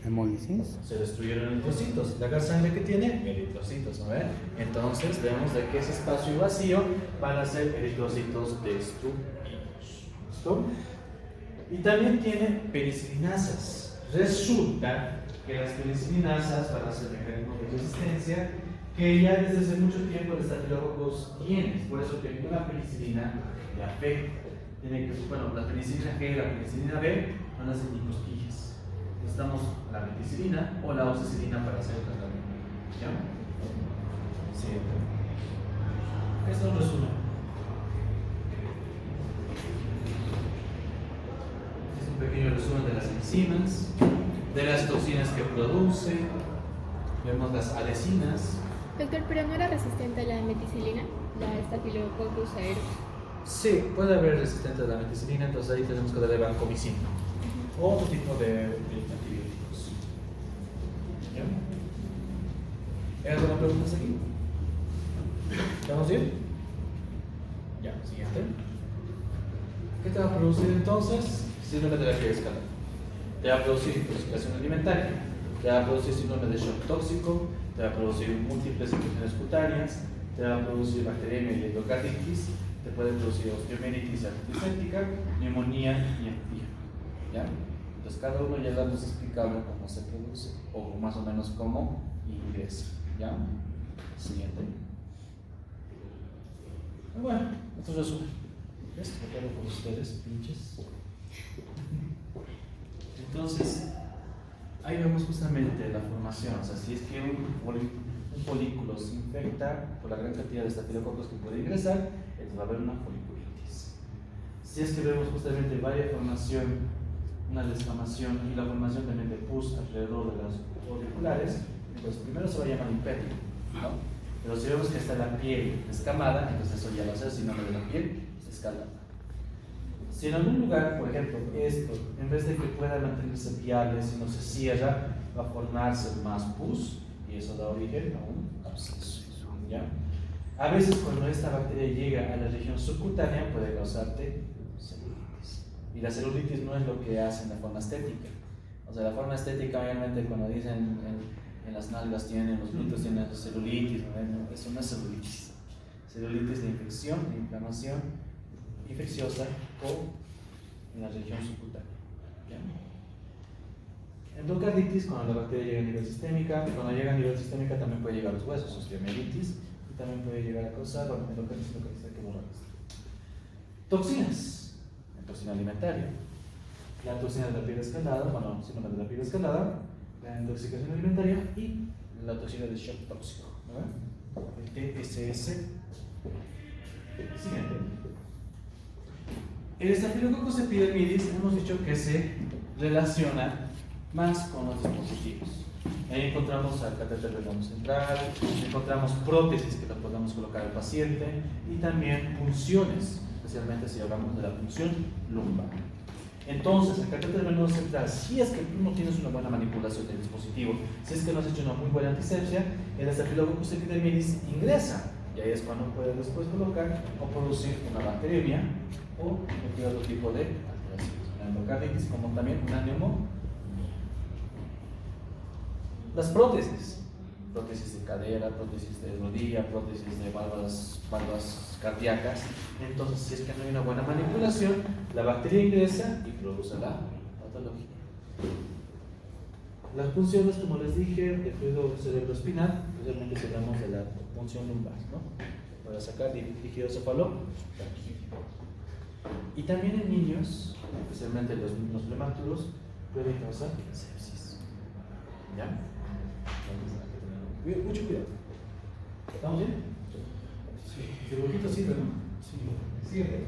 ¿Hemolisis? Se destruyeron eritrocitos. ¿La sangre que tiene? Eritrocitos, ¿no ven? Entonces, vemos de que ese espacio vacío van a ser eritrocitos destruidos. ¿Listo? Y también tiene penicilinasas. Resulta que las penicilinasas van a ser mecanismos de resistencia que ya desde hace mucho tiempo el Staphylococcus tiene. Por eso que ninguna penicilina le afecta. Tiene que, bueno, la penicilina G y la penicilina B van a ser cosquillas. Necesitamos la penicilina o la oxacilina para hacer el tratamiento. ¿Ya? Siguiente. Esto es un resumen. Es un pequeño resumen de las enzimas, de las toxinas que produce. Vemos las alecinas. Doctor, ¿pero no era resistente a la meticilina? La Staphylococcus aureus. Sí, puede haber resistente a la meticilina, entonces ahí tenemos que darle vancomicina o otro tipo de antibióticos. ¿Ya? ¿Hay alguna pregunta aquí? ¿Estamos bien? Ya, siguiente. ¿Qué te va a producir entonces? Síndrome de la fiebre escalar. Te va a producir intoxicación alimentaria, te va a producir síndrome de shock tóxico, te va a producir múltiples infecciones cutáneas, te va a producir bacteriemia y endocarditis, te puede producir osteomielitis antiséptica, neumonía y enfisema. ¿Ya? Entonces cada uno ya lo hemos explicado cómo se produce o más o menos cómo ingresa. ¿Ya? Siguiente. Bueno, esto es resumen. ¿Ves? Lo quedo con ustedes, pinches. Entonces, ahí vemos justamente la formación. O sea, si es que un folículo se infecta por la gran cantidad de estafilococos que puede ingresar, entonces va a haber una foliculitis. Si es que vemos justamente varias formación, una descamación y la formación también de pus alrededor de las foliculares, pues primero se va a llamar imperio, ¿no? Pero si vemos que está la piel descamada, entonces eso ya va a ser sinónimo de la piel descalada. Si en algún lugar, por ejemplo, esto, en vez de que pueda mantenerse viable, si no se cierra, va a formarse más pus y eso da origen a un absceso. ¿Ya? A veces cuando esta bacteria llega a la región subcutánea puede causarte celulitis. Y la celulitis no es lo que hace en la forma estética. O sea, la forma estética obviamente cuando dicen en las nalgas tienen, los gritos tienen celulitis, ¿no? Eso no es celulitis. Celulitis de infección, de inflamación infecciosa o en la región subcutánea. ¿Ya? Endocarditis, cuando la bacteria llega a nivel sistémica, cuando llega a nivel sistémica también puede llegar a los huesos, osteomielitis, y también puede llegar a causar, bueno, endocarditis hay que borrar esto. Toxinas, la toxina alimentaria, la toxina de la piel escalada, bueno, síndrome de la piel escalada, la intoxicación alimentaria y la toxina de shock tóxico, ¿no? El TSS. Siguiente. El Staphylococcus epidermidis hemos dicho que se relaciona más con los dispositivos. Ahí encontramos al catéter venoso central, encontramos prótesis que le podemos colocar al paciente y también punciones, especialmente si hablamos de la punción lumbar. Entonces, el catéter venoso central, si es que tú no tienes una buena manipulación del dispositivo, si es que no has hecho una muy buena antisepsia, el Staphylococcus epidermidis ingresa y ahí es cuando puede después colocar o producir una bacteriemia o cualquier otro tipo de alteraciones, una endocarditis como también una neumonía. Las prótesis de cadera, prótesis de rodilla, prótesis de válvulas cardíacas. Entonces, si es que no hay una buena manipulación, la bacteria ingresa y produce la patología. Las punciones, como les dije, de fluido cerebroespinal, realmente si hablamos de la punción lumbar, ¿no? Para sacar líquido cefalorraquídeo. Y también en niños, especialmente los niños prematuros, pueden causar sepsis. ¿Ya? Mucho cuidado. ¿Estamos bien? Sí. ¿El poquito sirve, no? Sí. Sirve.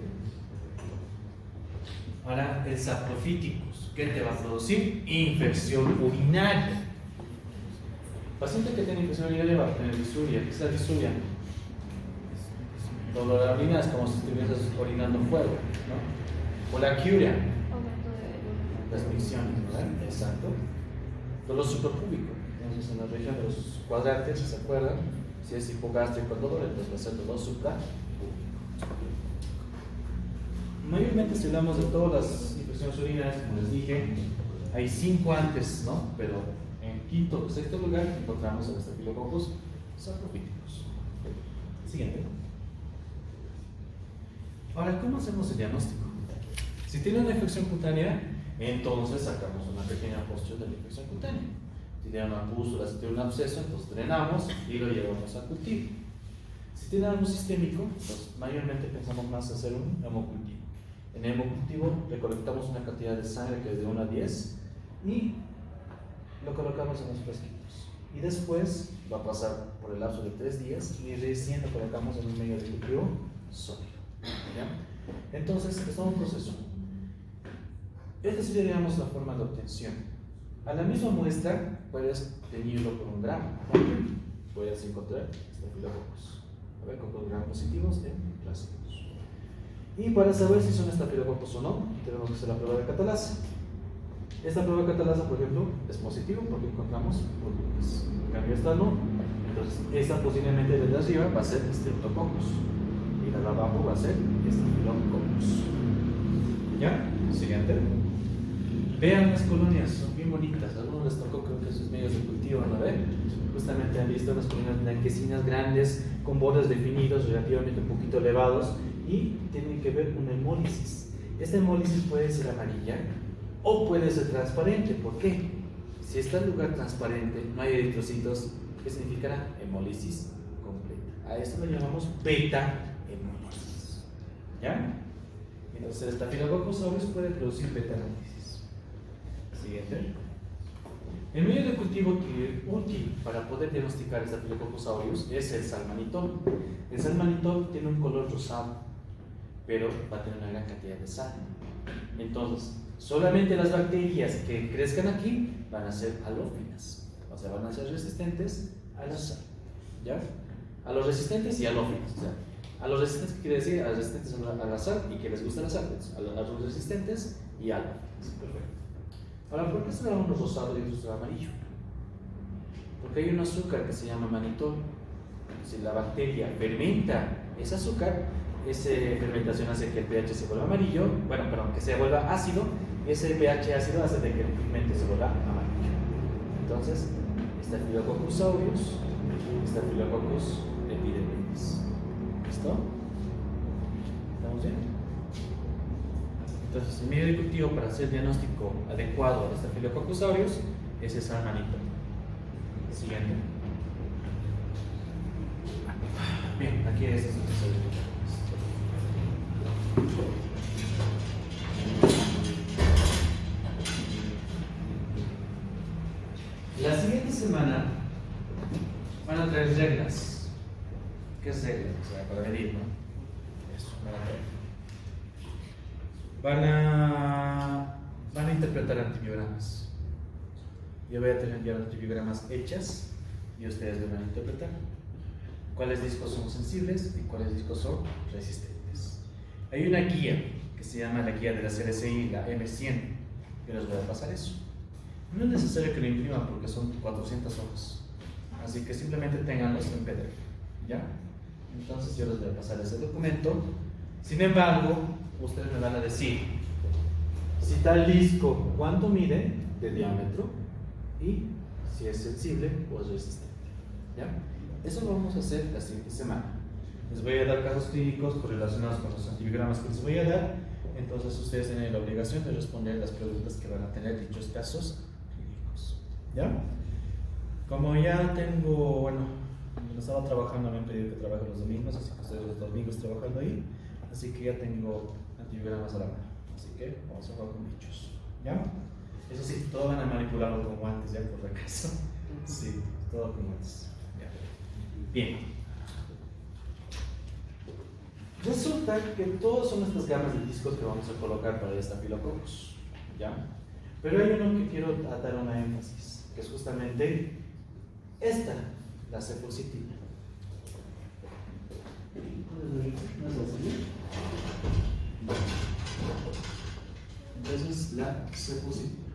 Ahora, el saprophyticus, ¿qué te va a producir? Infección urinaria. Paciente que tiene infección urinaria va a tener disuria. ¿Qué es la disuria? Dolor a la orina es como si estuvieras orinando fuego, ¿no? Olacuria, las micciones, ¿verdad? Exacto. Dolor suprapúbico. Entonces, en la región de los cuadrantes, si se acuerdan, si es hipogástrico el dolor, entonces va a ser dolor suprapúbico. Mayormente, si hablamos de todas las infecciones urinarias, como les dije, hay 5 antes, ¿no? Pero en quinto o sexto lugar encontramos el Staphylococcus saprophyticus. Siguiente. Ahora, ¿cómo hacemos el diagnóstico? Si tiene una infección cutánea, entonces sacamos una pequeña postura de la infección cutánea. Si tiene una pústula, si tiene un absceso, entonces drenamos y lo llevamos al cultivo. Si tiene algo sistémico, pues mayormente pensamos más hacer un hemocultivo. En el hemocultivo recolectamos una cantidad de sangre que es de 1 a 10 y lo colocamos en los frasquitos. Y después va a pasar por el lapso de 3 días y recién lo colocamos en un medio de cultivo sólido. ¿Ya? Entonces, es todo un proceso. Esta sería, digamos, la forma de obtención. A la misma muestra puedes teñirlo por un gramo. Puedes encontrar Staphylococcus. A ver, con 2 gramos positivos en plásticos. Y para saber si son Staphylococcus o no, tenemos que hacer la prueba de catalasa. Esta prueba de catalasa, por ejemplo, es positivo porque encontramos burbujas. En cambio, esta no. Entonces, esta posiblemente desde arriba va a ser Streptococcus. Y la de abajo va a ser Staphylococcus. ¿Ya? Siguiente. Vean las colonias, son bien bonitas. A algunos les tocó, creo que esos medios de cultivo, ¿no ven? Justamente han visto unas colonias blanquecinas grandes, con bordes definidos, relativamente un poquito elevados, y tienen que ver una hemólisis. Esta hemólisis puede ser amarilla o puede ser transparente. ¿Por qué? Si está el lugar transparente, no hay eritrocitos, ¿qué significará? Hemólisis completa. A esto lo llamamos beta-hemólisis. ¿Ya? Entonces el Staphylococcus aureus puede producir beta-hemólisis. Siguiente. El medio de cultivo útil para poder diagnosticar el Staphylococcus aureus es el salmanitol. El salmanitol tiene un color rosado, pero va a tener una gran cantidad de sal. Entonces, solamente las bacterias que crezcan aquí van a ser halófilas, o sea, van a ser resistentes a la sal. ¿Ya? A los resistentes y halófilos. O sea, a los resistentes, ¿qué quiere decir? A los resistentes a la sal y que les gusta la sal. A los resistentes y halófilos. Perfecto. Ahora, ¿por qué será uno rosado y otro será amarillo? Porque hay un azúcar que se llama manitol. Si la bacteria fermenta ese azúcar, esa fermentación hace que el pH se vuelva amarillo, que se vuelva ácido, y ese pH ácido hace de que el pigmento se vuelva amarillo. Entonces, Staphylococcus aureus, Staphylococcus epidermidis. ¿Listo? ¿Estamos bien? Entonces, el medio de cultivo para hacer diagnóstico adecuado de Staphylococcus aureus es el salmanitol. Siguiente. Bien, aquí es eso. La siguiente semana van a traer reglas. ¿Qué es reglas? O sea, para medir, ¿no? Eso, van a interpretar antibiogramas. Yo voy a tener ya antibiogramas hechas y ustedes lo van a interpretar. ¿Cuáles discos son sensibles y cuáles discos son resistentes? Hay una guía que se llama la guía de la CRCI, la M100. Yo les voy a pasar eso. No es necesario que lo impriman porque son 400 hojas. Así que simplemente tenganlos en PDF. ¿Ya? Entonces yo les voy a pasar ese documento. Sin embargo, ustedes me van a decir si tal disco, ¿cuánto mide de diámetro? Y si es sensible o es resistente. ¿Ya? Eso lo vamos a hacer la siguiente semana. Les voy a dar casos clínicos correlacionados con los antibiogramas que les voy a dar. Entonces ustedes tienen la obligación de responder las preguntas que van a tener dichos casos clínicos. ¿Ya? Como ya tengo, cuando estaba trabajando me han pedido que trabaje los domingos, así que estoy los domingos trabajando ahí. Así que ya tengo antibiogramas a la mano. Así que vamos a jugar con bichos. ¿Ya? Eso sí, todo van a manipularlo con guantes, ya por si acaso. Sí, todo con guantes. Ya. Bien. Resulta que todas son estas gamas de discos que vamos a colocar para el Staphylococcus. ¿Ya? Pero hay uno que quiero dar una énfasis, que es justamente esta, la cefusitina. ¿No es así? Entonces, la cefusitina.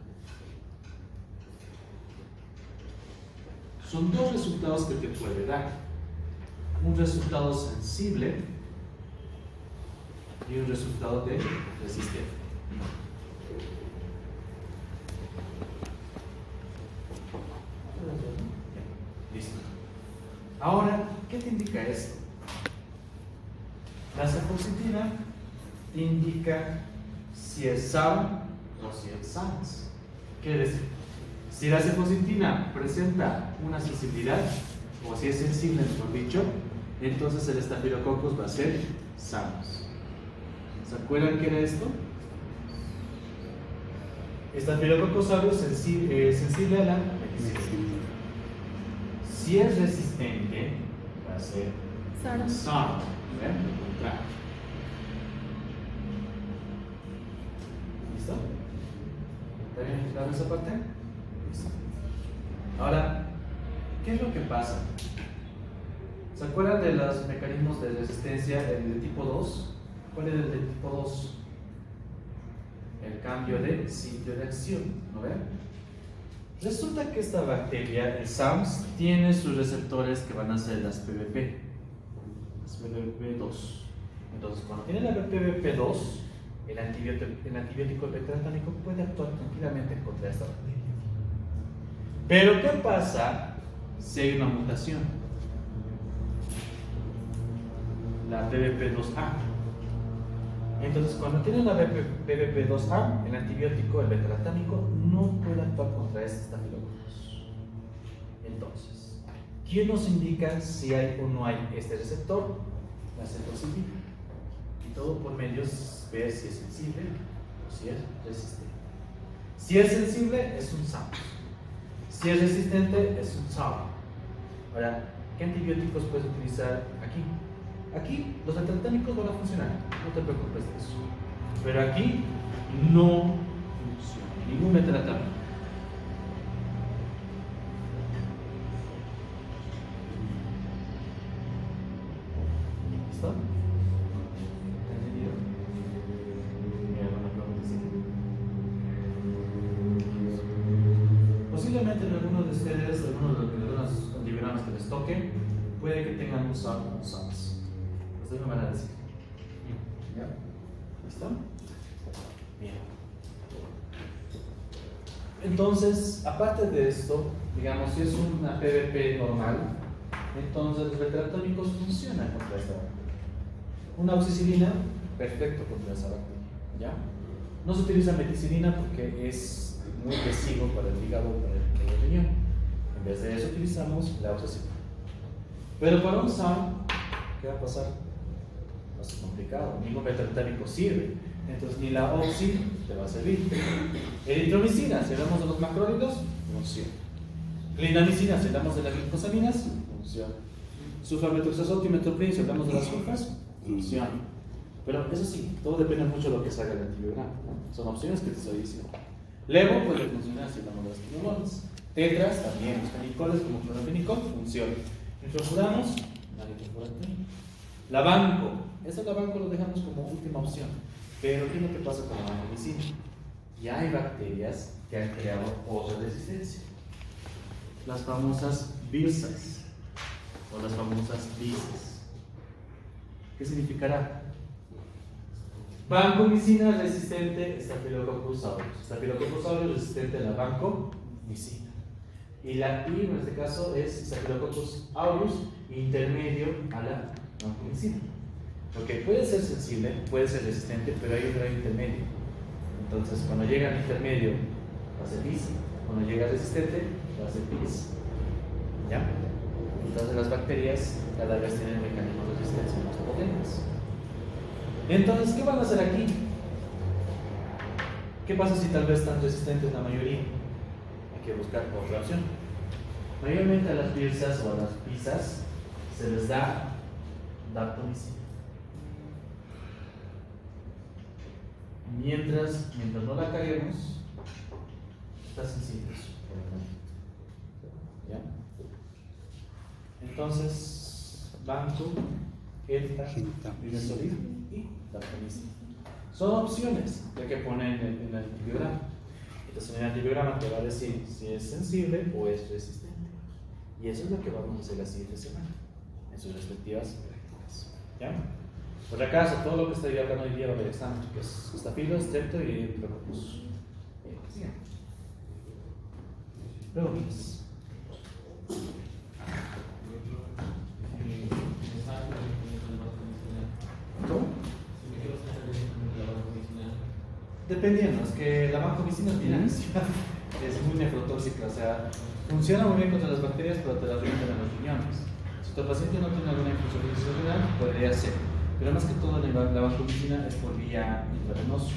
Son dos resultados que te puede dar. Un resultado sensible y un resultado de resistente. Listo. Ahora, ¿qué te indica esto? La cefusitina te indica si es SAM o si es SANS. ¿Qué quiere decir? Si la cefusitina presenta una sensibilidad, o si es sensible, mejor dicho, entonces el Staphylococcus va a ser SANS. ¿Se acuerdan qué era esto? Staphylococcus aureus sensible a la penicilina. Si es resistente, va a ser SARS. ¿Ven? Lo contrario. ¿Listo? ¿Está bien explicado esa parte? Listo. Ahora, ¿qué es lo que pasa? ¿Se acuerdan de los mecanismos de resistencia del tipo 2? ¿Cuál es el de tipo 2? El cambio de sitio de acción, ¿no ven? Resulta que esta bacteria, el SARS, tiene sus receptores que van a ser las PBP, las PBP2. Entonces, cuando tiene la PBP2, el antibiótico beta-lactámico puede actuar tranquilamente contra esta bacteria. Pero ¿qué pasa si hay una mutación? La PBP2A. Entonces, cuando tiene una PBP2A, el antibiótico, el beta-lactámico, no puede actuar contra este estafilococcus. Entonces, ¿quién nos indica si hay o no hay este receptor? La cetosindina. Y todo por medios ver si es sensible o si es resistente. Si es sensible, es un SAM. Si es resistente, es un SAM. Ahora, ¿qué antibióticos puedes utilizar aquí? Aquí los beta-lactámicos van a funcionar, no te preocupes de eso. Pero aquí no funciona ningún beta-lactámico. ¿Listo? ¿Entendido? ¿Hay alguna pregunta? Sí. Posiblemente en algunos de ustedes, algunos de los antibiogramas que les toque, puede que tengan un SAM o un SAMS. Ustedes me van a decir. ¿Ya? ¿Listo? Bien. Entonces, aparte de esto, digamos, si es una PBP normal, entonces los beta-lactámicos funcionan contra esta bacteria. Una oxicilina, perfecto contra esa bacteria. ¿Ya? No se utiliza meticilina porque es muy lesivo para el hígado y para el riñón. En vez de eso utilizamos la oxicilina. Pero para un SAM, ¿qué va a pasar? Va a ser complicado. Ningún beta-lactámico sirve. Entonces ni la oxi te va a servir. Eritromicina, si hablamos de los macrólidos, funciona. Clindamicina, si hablamos de las glicosaminas, funciona. Sulfametoxazoto y metoprim, si hablamos de las sulfas, funciona. Pero eso sí, todo depende mucho de lo que salga del antibiograma. Son opciones que te estoy diciendo. Levo puede funcionar si hablamos de las quinolones. Tetras, también los canicoles como clorofenicol, funciona. Nitrofuranos, la nitrofurante. La banco, eso la banco lo dejamos como última opción. Pero ¿qué es lo que pasa con la vancomicina? Ya hay bacterias que han creado otra resistencia. Las famosas BIRSAs o las famosas BISAs. ¿Qué significará? Vancomicina resistente a Staphylococcus aureus. Staphylococcus aureus resistente a la vancomicina. Y la I en este caso es Staphylococcus aureus intermedio a la vancomicina. Porque puede ser sensible, puede ser resistente, pero hay un grado intermedio. Entonces, cuando llega al intermedio, va a ser bis. Cuando llega al resistente, va a ser bis. ¿Ya? Entonces, las bacterias cada vez tienen mecanismos de resistencia más potentes. Entonces, ¿qué van a hacer aquí? ¿Qué pasa si tal vez están resistentes la mayoría? Hay que buscar otra opción. Mayormente a las piezas o a las pisas se les da daptomicina. Mientras no la caguemos, está sensible eso, por el momento. ¿Ya? Entonces, banco, gentamicina y daptomicina. Son opciones que hay que poner en el antibiograma. Entonces, en el antibiograma te va a decir si es sensible o es resistente. Y eso es lo que vamos a hacer la siguiente semana, en sus respectivas prácticas. ¿Ya? Por acaso, todo lo que estoy hablando hoy día va a haber examen, que es estafilo, strepto y Enterococcus. Sigan. Preguntas. ¿Cómo? Dependiendo, es que la vancomicina es bien agresiva, es muy nefrotóxica, o sea, funciona muy bien contra las bacterias, pero te las rinden en los riñones. Si tu paciente no tiene alguna insuficiencia renal, podría ser. Pero más que todo la vancomicina es por vía intravenosa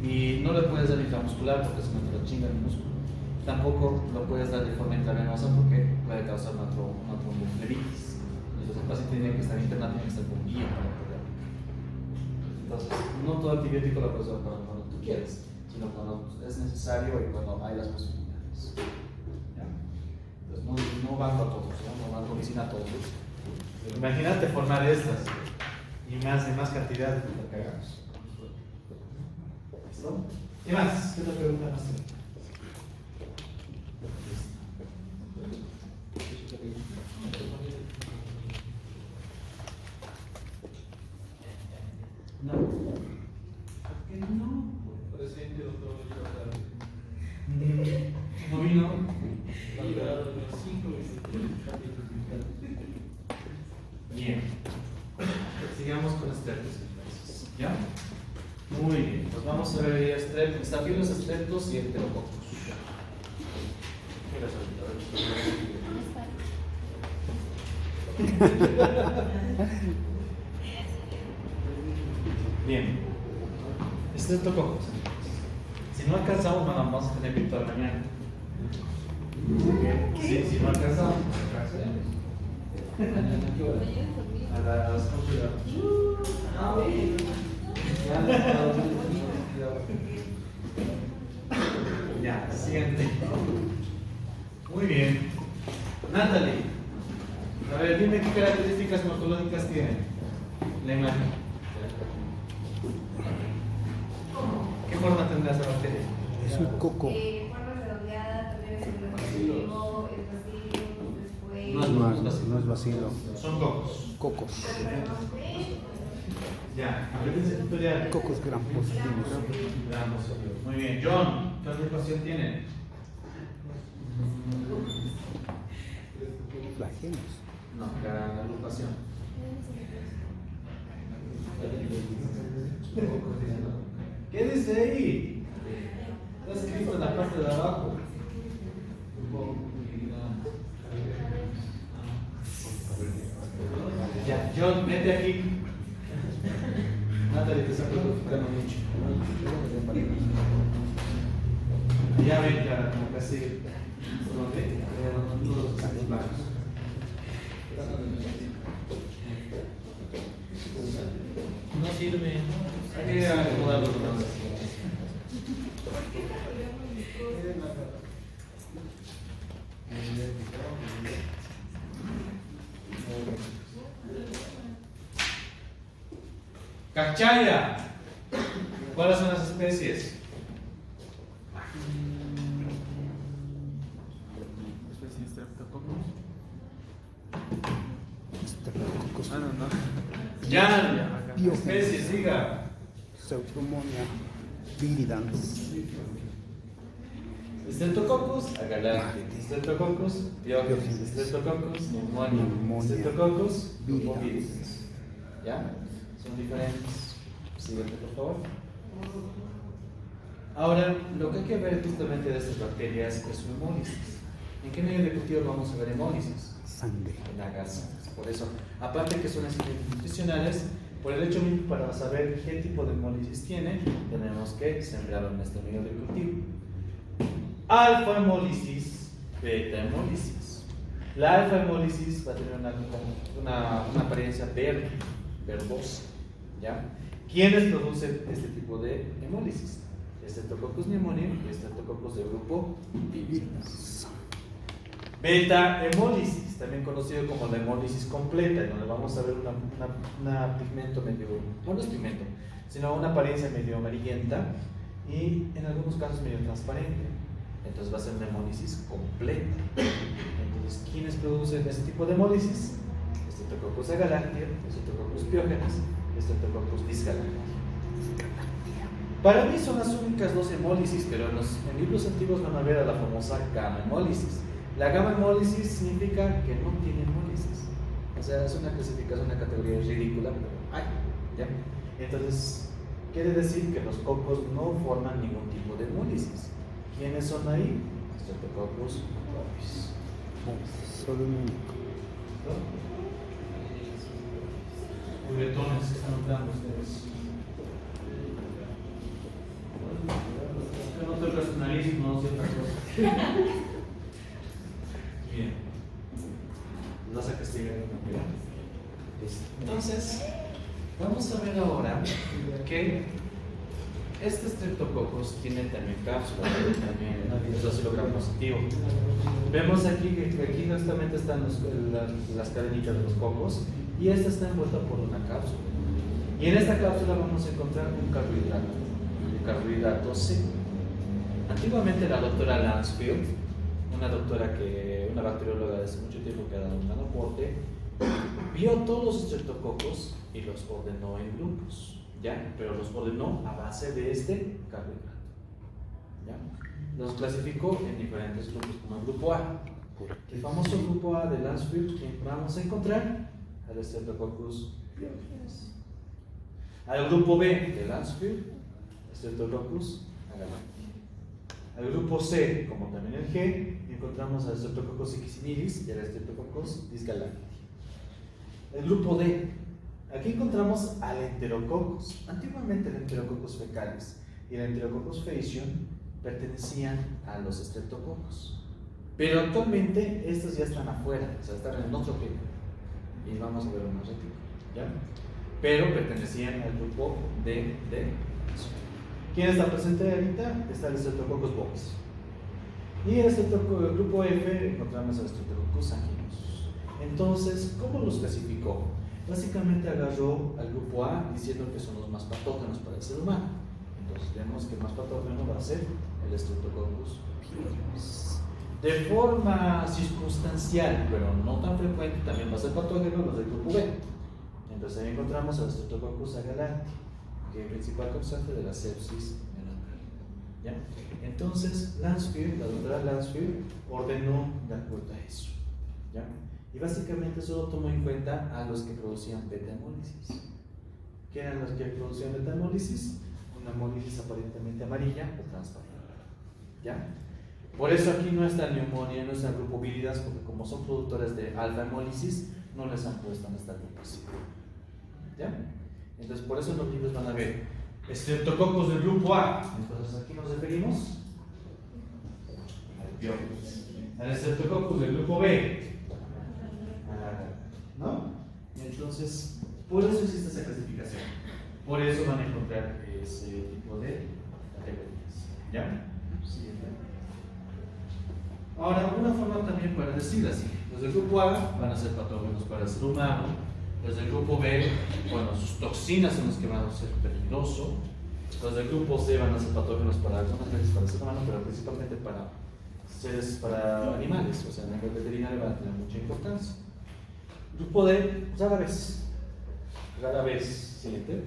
y no le puedes dar intramuscular porque se te lo chinga el músculo. Tampoco lo puedes dar de forma intravenosa porque puede causar una tromboflebitis. Entonces el paciente tiene que estar internado, tiene que estar con guía para poder. Entonces no todo antibiótico lo puedes dar cuando tú quieres, sino cuando es necesario y cuando hay las posibilidades. ¿Ya? Entonces no banco a todos, no vancomicina a todos. Imagínate formar estas. Y más cantidad de lo que hagamos. ¿Listo? ¿Qué más? ¿Qué otra pregunta más tiene? No. ¿Qué con estreptos entonces. ¿Ya? Muy bien, pues vamos a ver estafilos, estreptos y enterococos. ¿Qué Bien, estreptococos. Si no alcanzamos, vamos a tener virtual mañana. Sí, si no alcanzamos, a las 8 de la noche. Ya, siguiente. Muy bien. Natalie, a ver, dime qué características morfológicas tiene la imagen. ¿Qué forma tendrá esa bacteria? Es un coco. Forma redondeada, también es el vacío, el vacío, después. No es vacilo. Son cocos. Cocos. Ya, apréndense el tutorial. Cocos gran positivos. Muy bien, John, ¿qué agrupación tiene? Flagelos. No, la agrupación. ¿Qué dice ahí? Está escrito en la parte de abajo. Ya, John, vete aquí. Natalie, te saco mucho. Ya ven, ya, como que así. No sirve. Hay que acomodar los demás. Cachaya. ¿Cuáles son las especies? Especies Streptococcus. Streptococcus. Ah, no. Ya. Bio. Especies, diga. Pseudomonas viridans. Streptococcus, agalactic. Streptococcus, Diogenes. Streptococcus, Pneumonia. Streptococcus, viridans. ¿Ya? Son diferentes. Siguiente, por favor. Ahora, lo que hay que ver justamente de estas bacterias es su hemólisis. ¿En qué medio de cultivo vamos a ver hemólisis? Sangre. En la gasa. Por eso, aparte que son accidentes nutricionales, por el hecho mismo para saber qué tipo de hemólisis tiene, tenemos que sembrarlo en este medio de cultivo. Alfa hemólisis, beta hemólisis. La alfa hemólisis va a tener una apariencia verde, verdosa. ¿Ya? ¿Quiénes producen este tipo de hemólisis? Streptococcus pneumoniae y Streptococcus de grupo Viridans. Beta hemólisis, también conocido como la hemólisis completa, en donde vamos a ver una pigmento medio, no es pigmento, sino una apariencia medio amarillenta y en algunos casos medio transparente. Entonces va a ser una hemólisis completa. Entonces, ¿quiénes producen este tipo de hemólisis? Streptococcus agalactiae, Streptococcus pyogenes, Streptococcus dysgalactiae. Para mí son las únicas dos hemólisis, pero en libros antiguos van a ver a la famosa gamma hemólisis. La gamma hemólisis significa que no tiene hemólisis. O sea, es una clasificación, una categoría ridícula, pero hay, ¿ya? Entonces, quiere decir que los cocos no forman ningún tipo de hemólisis. ¿Quiénes son ahí? Streptococcus aureus. Solo un único. Juguetones que están notando ustedes. No toca su nariz, no sé otra cosa. Bien. Nos vas a castigar una pila. Entonces, vamos a ver ahora que este Streptococcus tiene también cápsula, también es ácido gram positivo. Vemos aquí que aquí justamente están las cadenitas de los cocos y esta está envuelta por una cápsula. Y en esta cápsula vamos a encontrar un carbohidrato, el carbohidrato C. Antiguamente la doctora Lansfield, una bacterióloga de hace mucho tiempo que ha dado un gran aporte, vio todos los estreptococos y los ordenó en grupos, ¿ya? Pero los ordenó a base de este carbohidrato, ¿ya? Los clasificó en diferentes grupos, como el grupo A. El famoso grupo A de Lansfield, que vamos a encontrar al Streptococcus pyogenes. Al grupo B de Landsfield, Streptococcus agalactiae. Al grupo C, como también el G, encontramos al Streptococcus succinilis y al Streptococcus dysgalactiae. El grupo D, aquí encontramos al Enterococcus. Antiguamente el Enterococcus fecalis y el Enterococcus faecium pertenecían a los Streptococcus, pero actualmente estos ya están afuera, o sea, están en otro grupo y vamos a verlo más ratito, ¿ya? Pero pertenecían al grupo D de ¿quién está presente ahorita? Está el Streptococcus bovis. Y el grupo F encontramos al Streptococcus sanguinus. Entonces, ¿cómo los clasificó? Básicamente agarró al grupo A diciendo que son los más patógenos para el ser humano. Entonces vemos que el más patógeno va a ser el Streptococcus pyogenes. De forma circunstancial, pero no tan frecuente, también va a ser patógeno los del grupo B. Entonces ahí encontramos al Streptococcus agalactiae, que es el principal causante de la sepsis neonatal. ¿Ya? Entonces Landsfield, la doctora Landsfield, ordenó de acuerdo a eso. ¿Ya? Y básicamente solo tomó en cuenta a los que producían beta-hemólisis. ¿Qué eran los que producían beta-hemólisis? Una hemólisis aparentemente amarilla o transparente. ¿Ya? Por eso aquí no está neumonía, no está el grupo víridas, porque como son productores de alfa-hemólisis, no les han puesto en esta agrupación. ¿Ya? Entonces por eso los libros van a ver Streptococcus del grupo A. Entonces aquí nos referimos al Pyogenes. Al Streptococcus del grupo B, ¿no? Entonces, por eso existe esa clasificación. Por eso van a encontrar ese tipo de categorías. ¿Ya? Siguiente. Ahora, una forma también para decir así: los del grupo A van a ser patógenos para el ser humano. Los del grupo B, bueno, sus toxinas son los que van a ser peligrosos. Los del grupo C van a ser patógenos para algunas veces para el ser humano, pero principalmente para seres, para animales. O sea, en el veterinario van a tener mucha importancia. Grupo D, rara vez, siguiente.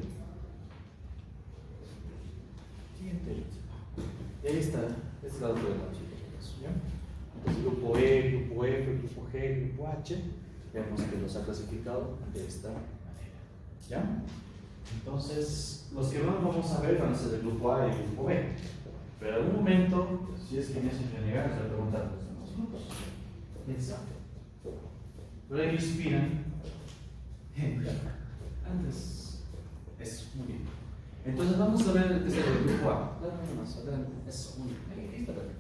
Y ahí está, este es el lado de la chica. Entonces, grupo E, grupo F, grupo G, grupo H, vemos que los ha clasificado de esta manera. ¿Ya? Entonces, los que vamos a ver van a ser el grupo A y el grupo B. Pero en algún momento, pues, si es que en eso llegar, se preguntan los demás grupos. ¿Quién sabe? Pero ahí inspiran. Antes, eso, muy bien. Entonces vamos a ver desde el grupo A. Eso, muy bien. Ahí está perfecto.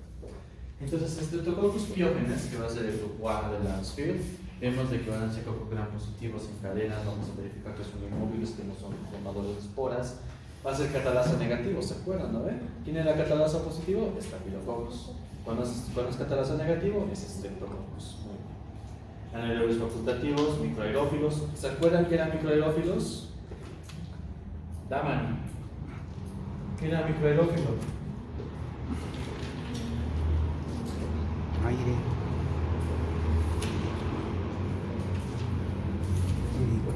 Entonces, Streptococcus pyogenes, que va a ser el grupo A de Landsfield, vemos de que van a ser gram positivos en cadenas. Vamos a verificar que son inmóviles, que no son formadores de esporas. Va a ser catalasa negativo, ¿se acuerdan? ¿No ven? ¿Quién era catalasa positivo? Staphylococcus. Cuando es catalasa negativo, es Streptococcus. Muy bien. Anaerobios facultativos, microaerófilos. ¿Se acuerdan que eran microaerófilos? Damani. ¿Qué era microaerófilo? Aire.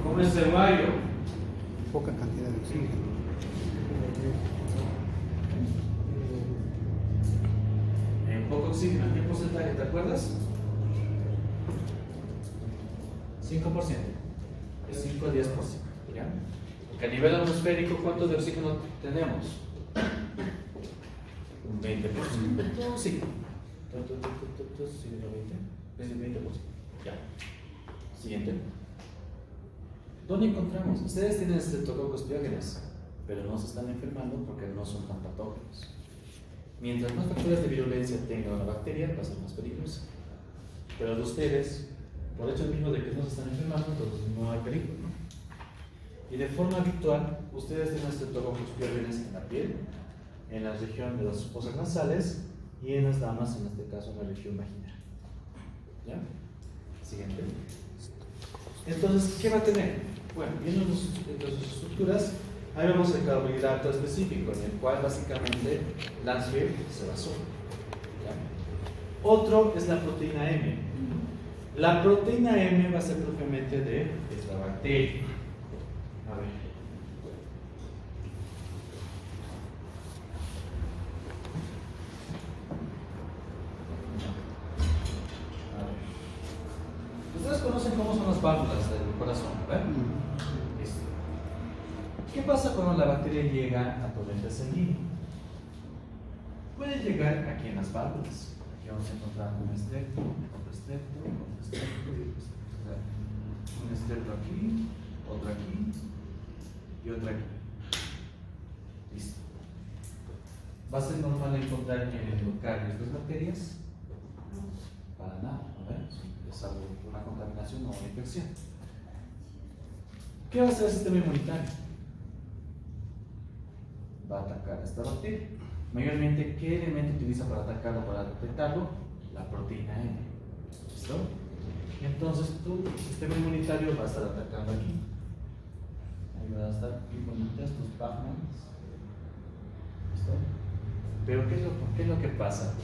¿Cómo es el guayo? Poca cantidad de oxígeno. En poco oxígeno, ¿en qué porcentaje? ¿Te acuerdas? 5%. De 5 a 10%. ¿Ya? Porque a nivel atmosférico, ¿cuánto de oxígeno tenemos? Un 20%. Sí. 20%. Ya. Siguiente. ¿Dónde encontramos? Ustedes tienen Streptococcus pyogenes, pero no se están enfermando porque no son tan patógenos. Mientras más factores de virulencia tenga una bacteria, va a ser más peligrosa. Pero de ustedes, por hecho mismo de que no se están enfermando, entonces no hay peligro, ¿no? Y de forma habitual, ustedes tienen Streptococcus pyogenes en la piel, en la región de las fosas nasales y en las damas, en este caso en la región vaginal. ¿Ya? Siguiente. Entonces, ¿qué va a tener? Bueno, viendo las estructuras, ahí vemos el carbohidrato específico, en el cual básicamente Landsfield se basó. ¿Ya? Otro es la proteína M. La proteína M va a ser propiamente de esta bacteria. A ver. Ustedes conocen cómo son las válvulas del corazón, ¿verdad? ¿Qué pasa cuando la bacteria llega a torrente sanguíneo? Puede llegar aquí en las válvulas. Aquí vamos a encontrar un estrepto, otro estrepto, otro estrepto y otro estrepto. O sea, un estrepto aquí, otro aquí y otro aquí. Listo. ¿Va a ser normal encontrar en el endocardio estas bacterias? Para nada, ¿no ven? Es algo, una contaminación o una infección. ¿Qué va a hacer el sistema inmunitario? Va a atacar a esta bacteria. Mayormente, ¿qué elemento utiliza para atacarlo, para detectarlo? La proteína N. ¿Listo? Entonces, tu sistema inmunitario va a estar atacando aquí. Ahí van a estar imponiendo tus Pacmans. ¿Listo? Pero ¿qué es lo que pasa?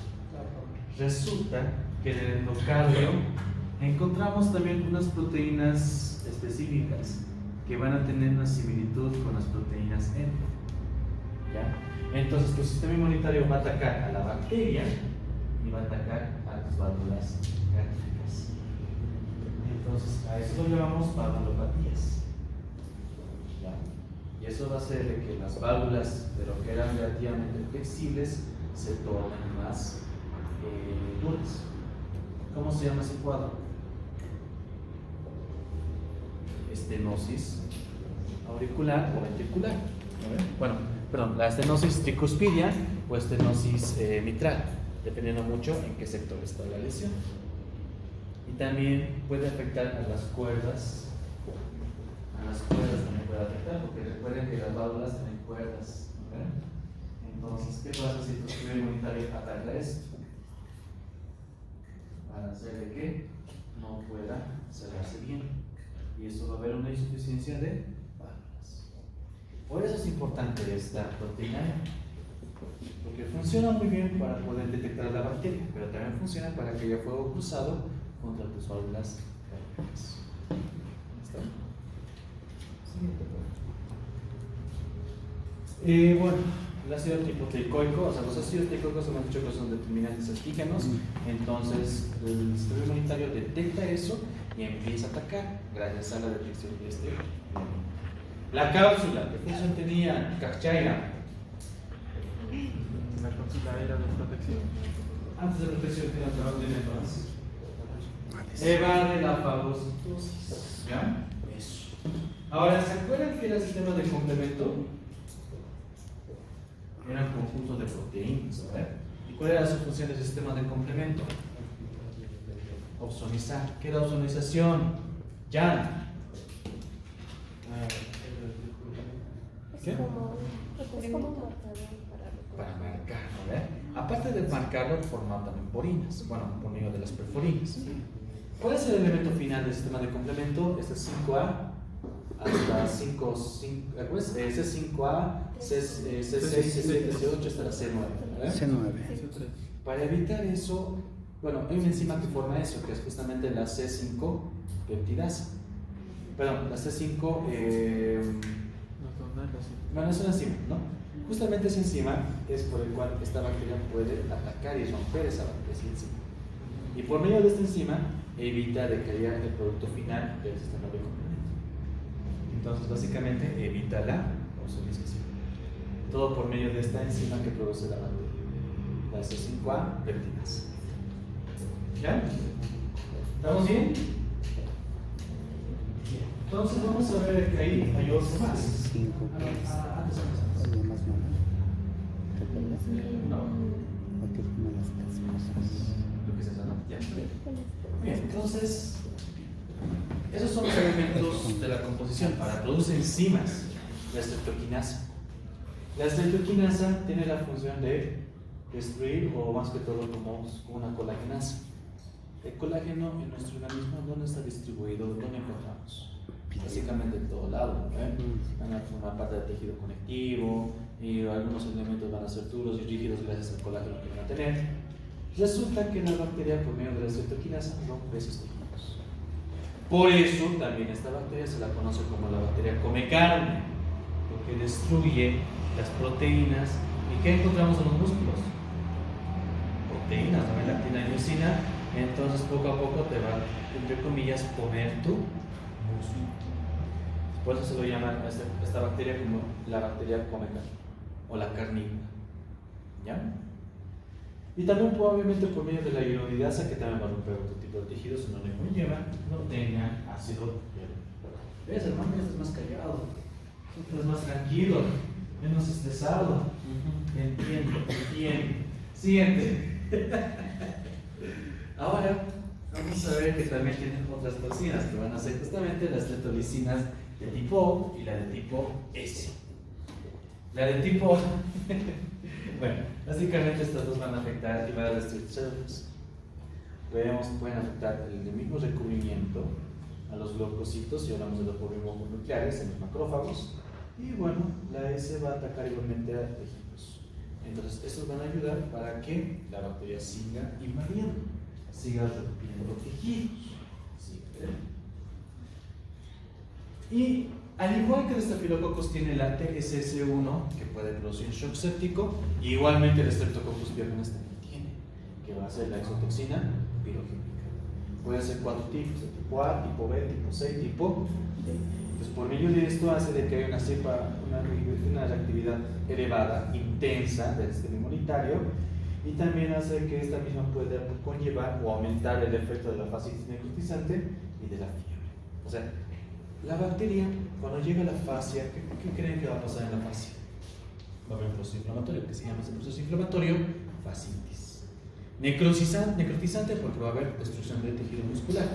Resulta que en el endocardio encontramos también unas proteínas específicas que van a tener una similitud con las proteínas N. ¿Ya? Entonces tu sistema inmunitario va a atacar a la bacteria y va a atacar a tus válvulas gástricas. Entonces a eso lo llamamos valvulopatías. ¿Ya? Y eso va a hacer de que las válvulas, de lo que eran relativamente flexibles, se tornen más duras. ¿Cómo se llama ese cuadro? Estenosis auricular o ventricular. Bueno, perdón, la estenosis tricuspidia o estenosis mitral, dependiendo mucho en qué sector está la lesión. Y también puede afectar a las cuerdas. A las cuerdas también puede afectar, porque recuerden que las válvulas tienen cuerdas. Entonces, ¿qué pasa si tu sistema inmunitario ataca esto? Para hacer de que no pueda cerrarse bien. Y eso va a haber una insuficiencia de válvulas. Por eso es importante esta proteína N, porque funciona muy bien para poder detectar la bacteria, pero también funciona para que haya fuego cruzado contra tus válvulas gástricas. ¿Listo? Siguiente pregunta. Bueno, el ácido tripoteicoico, o sea, los ácidos teicoicos hemos dicho que son determinantes antígenos, entonces el sistema inmunitario detecta eso y empieza a atacar gracias a la detección de este elemento. La cápsula, ¿qué función tenía? Cachaya. La cápsula era de protección. Antes de protección, ¿qué era de entonces? Evade la fagocitosis. ¿Ya? Eso. Ahora, ¿se acuerdan que era el sistema de complemento? Eran conjuntos de proteínas, ¿verdad? ¿Y cuál era su función del sistema de complemento? Opsonizar. ¿Qué era opsonización? Ya. ¿Qué? Es como un marcador Para marcar, ¿no? Aparte de marcarlo, forman también porinas, bueno, por medio de las perforinas. ¿Cuál es el elemento final del sistema de complemento? Este es 5A hasta 5, pues, C5A, C6, C7, C8 hasta la C9. ¿verdad? C9. Para evitar eso, bueno, hay una enzima que forma eso, que es justamente la C5 peptidasa. Perdón, la C5, bueno, es una enzima, ¿no? Justamente esa enzima es por el cual esta bacteria puede atacar y romper esa enzima. Y por medio de esta enzima evita de que haya el producto final del sistema de complemento. Entonces, básicamente, evita la opsonización. Todo por medio de esta enzima que produce la bacteria, la C5A peptidasa. ¿Ya? ¿Estamos bien? Entonces, vamos a ver que ahí hay otro más. 5. Antes. Oye, más no. No. Porque es una de las tres cosas. Lo que se llama. Ya. Bien, entonces, esos son los elementos de la composición. Ahora, produce enzimas, la estreptoquinasa. La estreptoquinasa tiene la función de destruir, o más que todo, como una colagenasa. El colágeno en nuestro organismo, ¿dónde está distribuido? ¿Dónde encontramos? Básicamente en todo lado, van a formar parte del tejido conectivo y algunos elementos van a ser duros y rígidos gracias al colágeno que van a tener. Resulta que la bacteria, por medio de la estreptoquinasa, rompe esos tejidos. Por eso también esta bacteria se la conoce como la bacteria come carne, porque destruye las proteínas. ¿Y qué encontramos en los músculos? Proteínas, ¿no? Lactina y miosina. Entonces poco a poco te va, entre comillas, comer tu músculo. Por eso se lo llaman esta bacteria como la bacteria come carne o la carnívora. ¿Ya? Y también obviamente por medio de la hyaluronidasa, que también va a romper otro tipo de tejidos en donde conlleva no tengan ácido hialurónico. ¿Ves, hermano? Ya estás más callado, estás más tranquilo, menos estresado. Entiendo. Siguiente. Ahora vamos a ver que también tienen otras toxinas que van a ser justamente las tetrolicinas de tipo O y la de tipo S. La de tipo bueno, básicamente estas dos van a afectar y van a destruir células. Pueden afectar el mismo recubrimiento a los leucocitos, si hablamos de los polímeros nucleares en los macrófagos, y bueno, la S va a atacar igualmente a tejidos. Entonces, estos van a ayudar para que la bacteria siga invadiendo, siga rompiendo tejidos. ¿Sí? Y al igual que el Staphylococcus tiene la TSS1, que puede producir shock séptico, y igualmente el Streptococcus pyogenes también tiene, que va a ser la exotoxina pirogénica. Puede ser 4 tipos, de tipo A, tipo B, tipo C y tipo D. Entonces, por medio de esto hace de que haya una reactividad elevada, intensa del sistema inmunitario, y también hace que esta misma pueda conllevar o aumentar el efecto de la fascitis necrotizante y de la fiebre. O sea, la bacteria, cuando llega a la fascia, ¿qué creen que va a pasar en la fascia? Va a haber un proceso inflamatorio, que se llama ese proceso inflamatorio fascitis. Necrotizante porque va a haber destrucción del tejido muscular.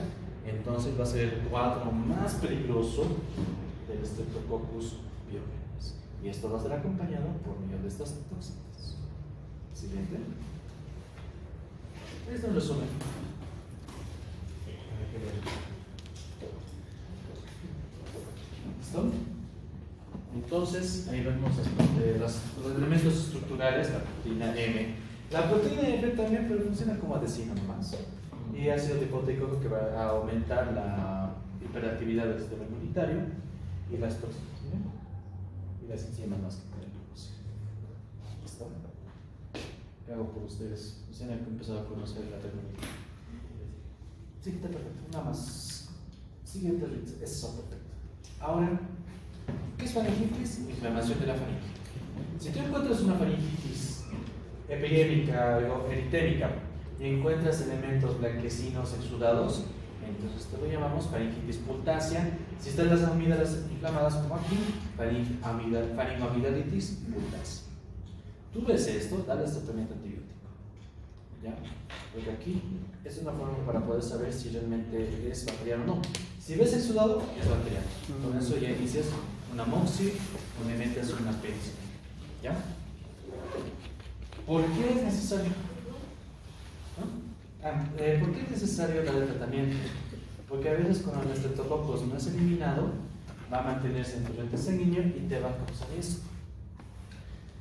Entonces va a ser el cuadro más peligroso del Streptococcus pyogenes. Y esto va a ser acompañado por medio de estas toxinas. Siguiente. Esto es un resumen. Para que vean. ¿Listo? Entonces, ahí vemos los elementos estructurales, la proteína M. La proteína M también pero funciona como adhesivo nomás. Y ácido tripoteico que va a aumentar la hiperactividad del sistema inmunitario y las toxinas, ¿sí? Y las enzimas más que pueden producir. ¿Listo? ¿Qué hago por ustedes? Se han empezado a conocer la terminología. Sí, está perfecto. Nada más. Siguiente, eso, perfecto. Ahora, ¿qué es faringitis? Inflamación de la faringe. Si tú encuentras una faringitis epidémica o eritémica y encuentras elementos blanquecinos exudados, entonces te lo llamamos faringitis pultácea. Si están las amígdalas inflamadas como aquí, faringoamigdalitis pultácea. Tú ves esto, dale tratamiento antibiótico. ¿Ya? Porque aquí es una forma para poder saber si realmente es bacteriano o no. Si ves exudado, es bacteriano. Con eso ya inicias una moxi o le metes una penicilina. ¿Ya? ¿Por qué es necesario? ¿Por qué es necesario dar el tratamiento? Porque a veces cuando el Streptococcus no es eliminado, va a mantenerse en tu torrente sanguíneo y te va a causar esto.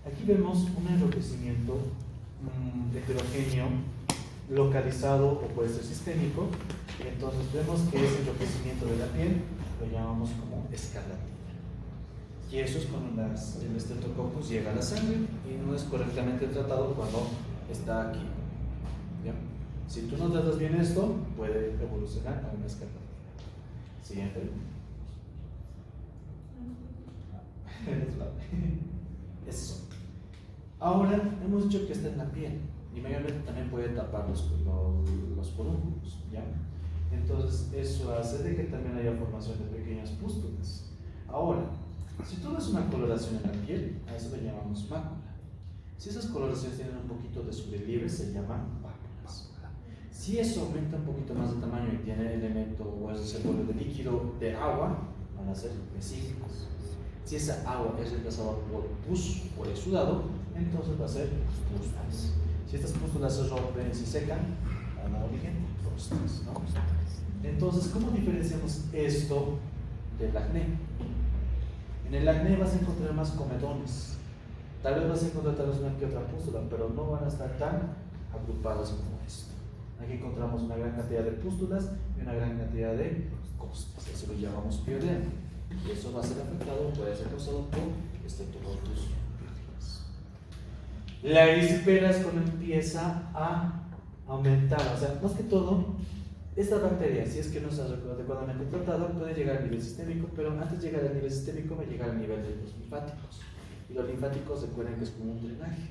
Aquí vemos un enrojecimiento heterogéneo, localizado o puede ser sistémico. Entonces vemos que ese enrojecimiento de la piel lo llamamos como escarlatina. Y eso es cuando el Streptococcus llega a la sangre y no es correctamente tratado cuando está aquí. ¿Ya? Si tú no tratas bien esto, puede evolucionar a una escarlatina. Siguiente. Eso. Ahora hemos dicho que está en la piel y mayormente también puede tapar los forúnculos, ¿ya? Entonces eso hace de que también haya formación de pequeñas pústulas. Ahora, si tú ves una coloración en la piel, a eso le llamamos mácula. Si esas coloraciones tienen un poquito de subrelieve, se llaman pápulas. Si eso aumenta un poquito más de tamaño y tiene elemento o es el vuelve de líquido de agua, van a ser vesículas. Si esa agua es reemplazada por pus o exudado, entonces va a ser pústulas. Si estas pústulas se rompen y se secan, van a origen próstatas, ¿no? Entonces, ¿cómo diferenciamos esto del acné? En el acné vas a encontrar más comedones. Tal vez vas a encontrar tal vez una que otra pústula, pero no van a estar tan agrupadas como esto. Aquí encontramos una gran cantidad de pústulas y una gran cantidad de costes. Eso lo llamamos piodema. Y eso va a ser afectado, puede ser causado por Streptococcus pyogenes. La erisipela es cuando empieza a aumentar, o sea, más que todo, esta bacteria, si es que no está adecuadamente tratada, puede llegar al nivel sistémico, pero antes de llegar al nivel sistémico va a llegar al nivel de los linfáticos. Y los linfáticos, recuerden que es como un drenaje.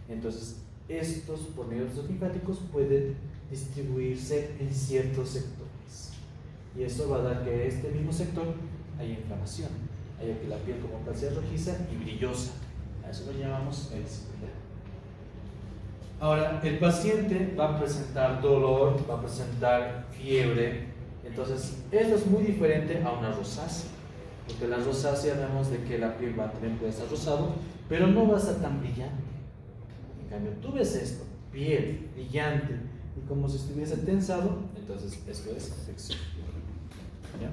Entonces, estos, por medio de los linfáticos, pueden distribuirse en ciertos sectores. Y eso va a dar que en este mismo sector haya inflamación, haya que la piel como tal sea rojiza y brillosa. A eso lo llamamos erisipela. Ahora, el paciente va a presentar dolor, va a presentar fiebre. Entonces, esto es muy diferente a una rosácea. Porque la rosácea vemos de que la piel va a tener, puede estar rosado, pero no va a estar tan brillante. En cambio, tú ves esto, piel brillante y como si estuviese tensado, entonces esto es afección. ¿Ya?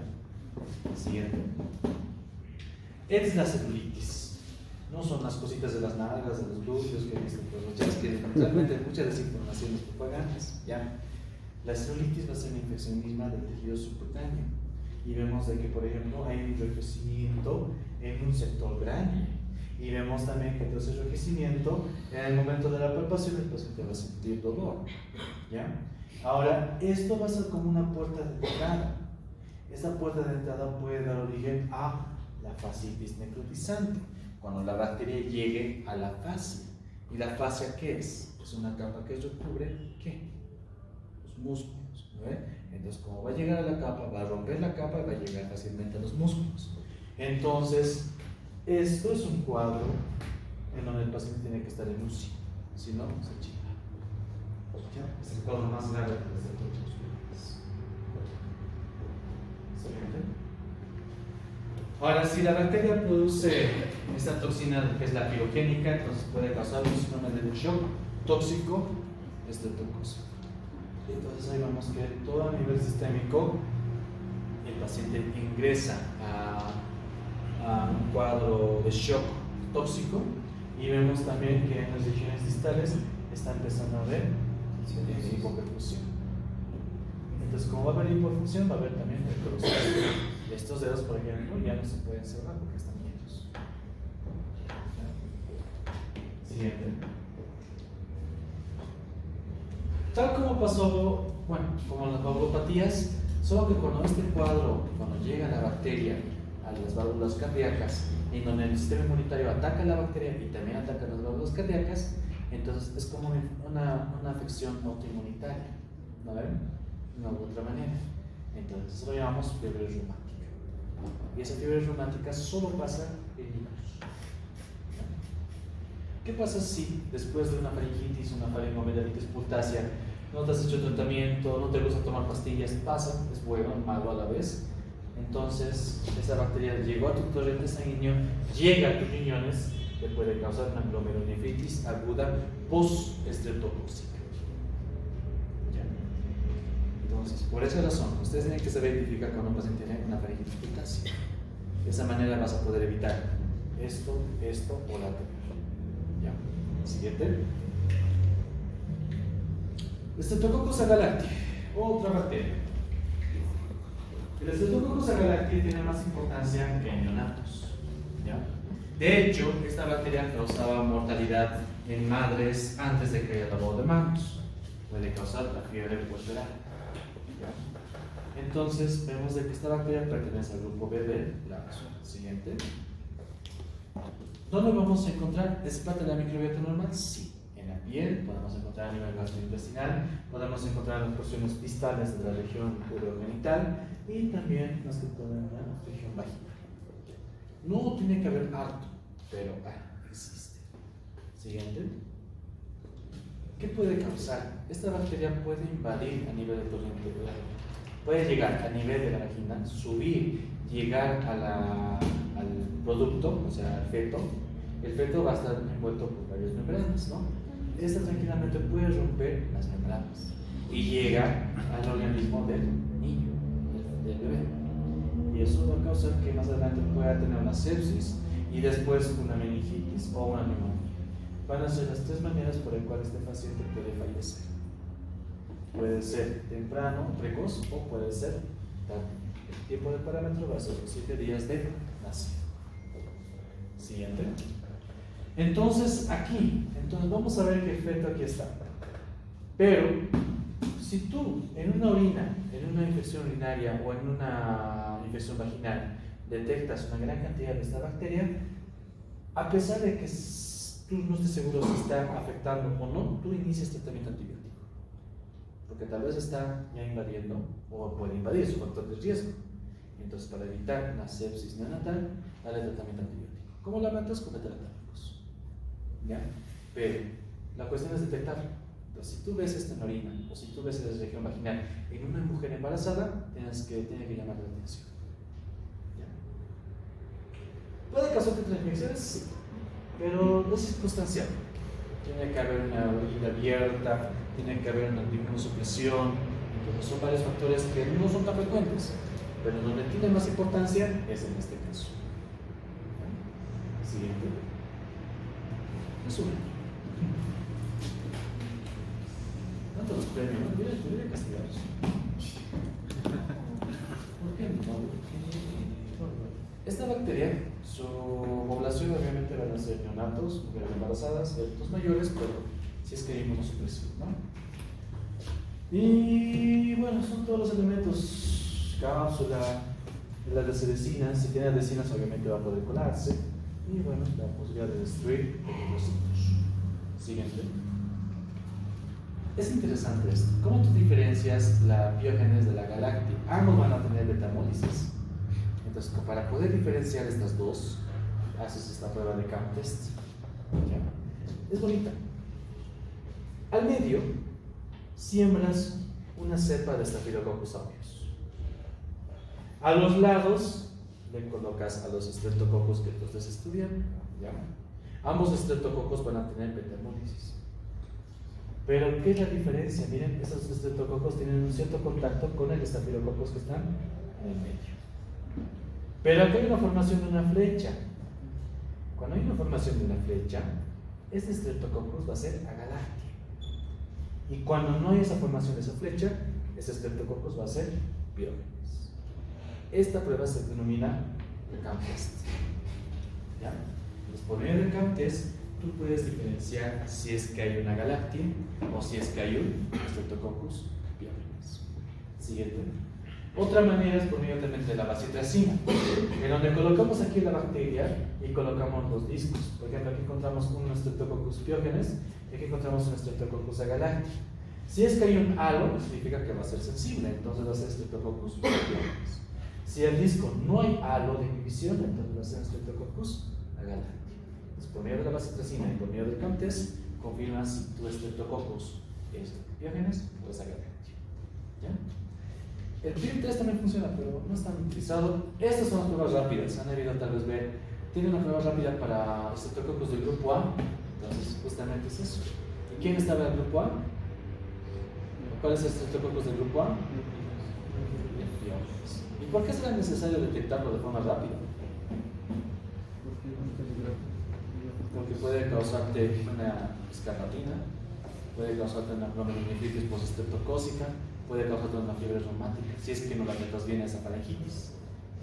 Siguiente. Esta es la celulitis. No son las cositas de las nalgas, de los glúteos que dicen los muchachos, que realmente muchas desinformaciones propagandas. ¿Ya? La celulitis va a ser una infección misma del tejido subcutáneo. Y vemos de que, por ejemplo, hay un enrojecimiento en un sector grande. Y vemos también que todo ese enrojecimiento, en el momento de la palpación, el paciente va a sentir dolor. ¿Ya? Ahora, esto va a ser como una puerta de entrada. Esta puerta de entrada puede dar origen a la fascitis necrotizante, cuando la bacteria llegue a la fascia. ¿Y la fascia qué es? Es una capa que recubre, ¿qué? Los músculos, ¿no? Entonces, como va a llegar a la capa, va a romper la capa y va a llegar fácilmente a los músculos. Entonces, esto es un cuadro en donde el paciente tiene que estar en UCI, si no, se chinga. Es el cuadro más grave de los musculares. Excelente. Ahora, si la bacteria produce esta toxina que es la pirogénica, entonces puede causar un síndrome de shock tóxico estreptocócico. Entonces ahí vemos que todo a nivel sistémico el paciente ingresa a un cuadro de shock tóxico y vemos también que en las regiones distales está empezando a haber hipoperfusión. Entonces, como va a haber hipoperfusión, va a haber también necrosis. Estos dedos, por ejemplo, ya no se pueden cerrar porque están quietos. Siguiente. Tal como pasó, bueno, como las valvulopatías, solo que cuando este cuadro, cuando llega la bacteria a las válvulas cardíacas, en donde el sistema inmunitario ataca la bacteria y también ataca las válvulas cardíacas, entonces es como una afección autoinmunitaria, ¿no ven? De una u otra manera. Entonces eso lo llamamos fiebre reumática. Y esa fiebre reumática solo pasa en niños. ¿Qué pasa si después de una faringitis, una faringoamidalitis purtácea, no te has hecho tratamiento, no te gusta tomar pastillas? Pasa, es bueno, malo a la vez. Entonces, esa bacteria llegó a tu torrente sanguíneo, llega a tus riñones, te puede causar una glomerulonefritis aguda post-estreptocócica. Entonces, por esa razón, ustedes tienen que saber identificar cuando un paciente tiene una faringitis purtácea. De esa manera vas a poder evitar esto o la anterior. Ya. Siguiente. Streptococcus agalactiae, otra bacteria. El Streptococcus agalactiae tiene más importancia que en neonatos. ¿Ya? De hecho, esta bacteria causaba mortalidad en madres antes de que haya lavado de manos. Puede causar la fiebre puerperal. ¿Ya? Entonces, vemos de que esta bacteria pertenece al grupo B de la siguiente. ¿Dónde vamos a encontrar? ¿Es parte de la microbiota normal? Sí. En la piel, podemos encontrar a nivel gastrointestinal, podemos encontrar en las porciones distales de la región urogenital y también más que todo en la región vaginal. No tiene que haber harto, pero existe. Siguiente. ¿Qué puede causar? Esta bacteria puede invadir a nivel del torrente oral. Puede llegar a nivel de la vagina, subir, llegar al producto, o sea, al feto. El feto va a estar envuelto por varias membranas, ¿no? Esta tranquilamente puede romper las membranas y llega al organismo del niño, del bebé. Y eso va a causar que más adelante pueda tener una sepsis y después una meningitis o una neumonía. Van a ser las tres maneras por las cuales este paciente puede fallecer. Puede ser temprano, precoz, o puede ser tarde. El tiempo de parámetro va a ser los 7 días de nacido. Siguiente. Entonces, vamos a ver que el feto aquí está. Pero, si tú en una orina, en una infección urinaria o en una infección vaginal detectas una gran cantidad de esta bacteria, a pesar de que tú no estés seguro si está afectando o no, tú inicias tratamiento antibiótico. Porque tal vez está ya invadiendo o puede invadir su factor de riesgo. Entonces, para evitar una sepsis neonatal, dale tratamiento antibiótico. ¿Cómo la matas? Con metalactámicos. ¿Ya? Pero la cuestión es detectarlo. Entonces, si tú ves esto en orina o si tú ves en la región vaginal en una mujer embarazada, tiene que llamar la atención. ¿Ya? ¿Puede causarte transmisiones? Sí, pero es circunstancial. Tiene que haber una orina abierta, tiene que haber una inmunosupresión. Entonces, son varios factores que no son tan frecuentes, pero donde tiene más importancia es en este caso. ¿Ya? Siguiente. Resumen. ¿Cuántos los premios? ¿No? Debería castigarlos. ¿Por qué no? Esta bacteria, su población obviamente van a ser neonatos, mujeres embarazadas, adultos mayores, pero si es que hay inmunosupresión, ¿no? Y bueno, son todos los elementos: cápsula, la adhesina. Si tiene adhesinas, obviamente va a poder colarse. Y bueno, la posibilidad de destruir los sitios. Siguiente. Es interesante esto. ¿Cómo tú diferencias la biogénesis de la galáctea? Ambos van a tener betamólisis. Entonces, para poder diferenciar estas dos, haces esta prueba de CAM-TEST. Es bonita. Al medio, siembras una cepa de Staphylococcus aureus. A los lados, le colocas a los Streptococcus que tú estés estudiando. ¿Ya? Ambos Streptococcus van a tener betamólisis. Pero, ¿qué es la diferencia? Miren, esos Streptococcus tienen un cierto contacto con el Staphylococcus que están en el medio. Pero aquí hay una formación de una flecha. Cuando hay una formación de una flecha, este Streptococcus va a ser agaláctea. Y cuando no hay esa formación de esa flecha, este Streptococcus va a ser biogénesis. Esta prueba se denomina el CAM-TEST. ¿Ya? Entonces, por medio del CAM-TEST, tú puedes diferenciar si es que hay una galáctea o si es que hay un Streptococcus biogénesis. Siguiente. Otra manera es por medio de la bacitracina, en donde colocamos aquí la bacteria y colocamos los discos. Por ejemplo, aquí encontramos un Streptococcus biogénesis y aquí encontramos un Streptococcus agalacti. Si es que hay un halo, significa que va a ser sensible, entonces va a ser Streptococcus biogénesis. Si el disco no hay halo de inhibición, entonces va a ser Streptococcus agalacti. Entonces, por medio de la bacitracina y por medio del CAM-TEST, confirmas si tu Streptococcus es biogénesis o es agalacti. ¿Ya? El PIR-test también funciona, pero no es tan utilizado. Estas son las pruebas rápidas. Han debido tal vez ver. Tiene una prueba rápida para Streptococcus del grupo A. Entonces, justamente es eso. ¿Y quién estaba en el grupo A? ¿Cuál es el Streptococcus del grupo A? ¿Y por qué será necesario detectarlo de forma rápida? Porque puede causarte una escarlatina, puede causarte una glomerulonefritis post-streptocócica, puede causarte una fiebre reumática, si es que no la tratas bien esa faringitis.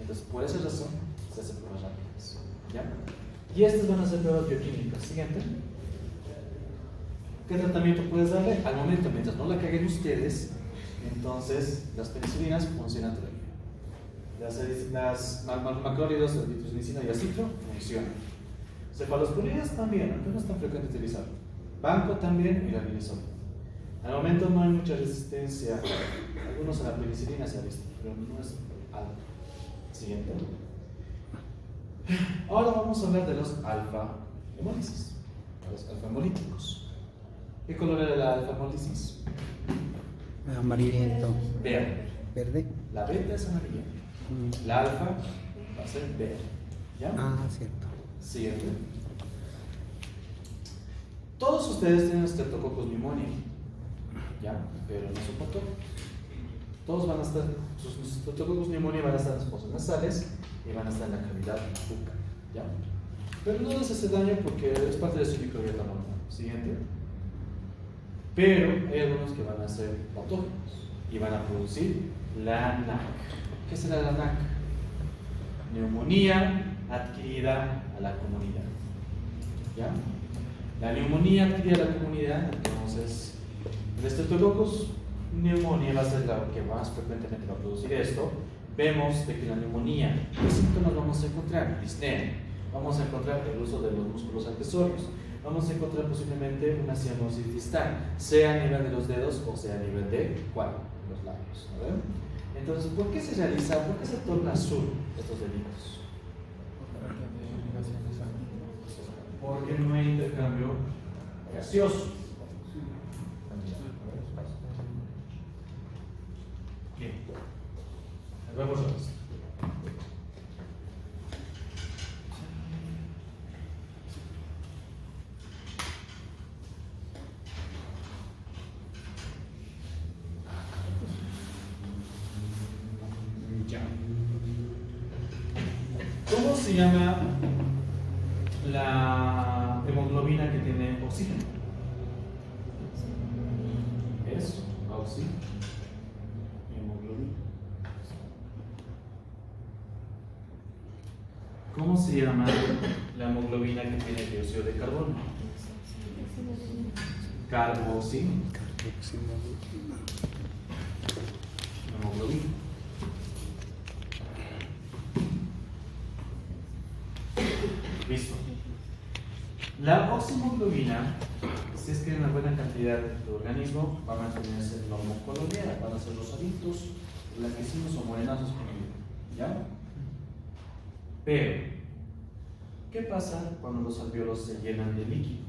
Entonces, por esa razón, se hacen pruebas rápidas. ¿Ya? Y estas van a ser pruebas bioquímicas. Siguiente. ¿Qué tratamiento puedes darle? Al momento, mientras no la caguen ustedes, entonces las penicilinas funcionan todavía. Las macrólidos, la vitricina y acitro funcionan. Cefalosporidas también, aunque no es tan frecuente utilizarlo. Banco también y la minisol. Al momento no hay mucha resistencia. Algunos a la penicilina se ha visto, pero no es algo. Siguiente. Ahora vamos a hablar de los alfa-hemólisis, los alfa-hemolíticos. ¿Qué color era la alfa-hemólisis? Amarillento. Verde. ¿Verde? La beta es amarilla. La alfa va a ser verde. ¿Ya? Ah, cierto. Siguiente. Todos ustedes tienen Streptococcus pneumoniae, ¿ya? Pero no soportó. Todos van a estar, sus Streptococcus pneumoniae van a estar en las fosas nasales y van a estar en la cavidad bucal, ¿ya? Pero no les hace daño porque es parte de su microbiota normal. Siguiente. Pero hay algunos que van a ser patógenos y van a producir la NAC. ¿Qué será la NAC? Neumonía adquirida a la comunidad. ¿Ya? La neumonía adquirida a la comunidad, entonces, el Streptococcus neumonía va a ser la que más frecuentemente va a producir esto. Vemos de que la neumonía, ¿qué síntomas vamos a encontrar? Disnea. Vamos a encontrar el uso de los músculos accesorios. Vamos a encontrar posiblemente una cianosis distal, sea a nivel de los dedos o sea a nivel de ¿cuál? Los labios. ¿No? Entonces, ¿por qué se realiza, por qué se torna azul estos deditos? Por falta de irrigación sanguínea. Porque no hay intercambio gaseoso. Bien. Vamos a ver. ¿Cómo se llama la hemoglobina que tiene oxígeno? Es hemoglobina. ¿Cómo se llama la hemoglobina que tiene dióxido de carbono? Carboxi. Hemoglobina. Listo. La oximoglobina, si es que hay una buena cantidad de organismo, va a mantenerse normocoloidal, van a ser rosaditos, blanquecinos o morenazos con el, ¿ya? Pero, ¿qué pasa cuando los alvéolos se llenan de líquido?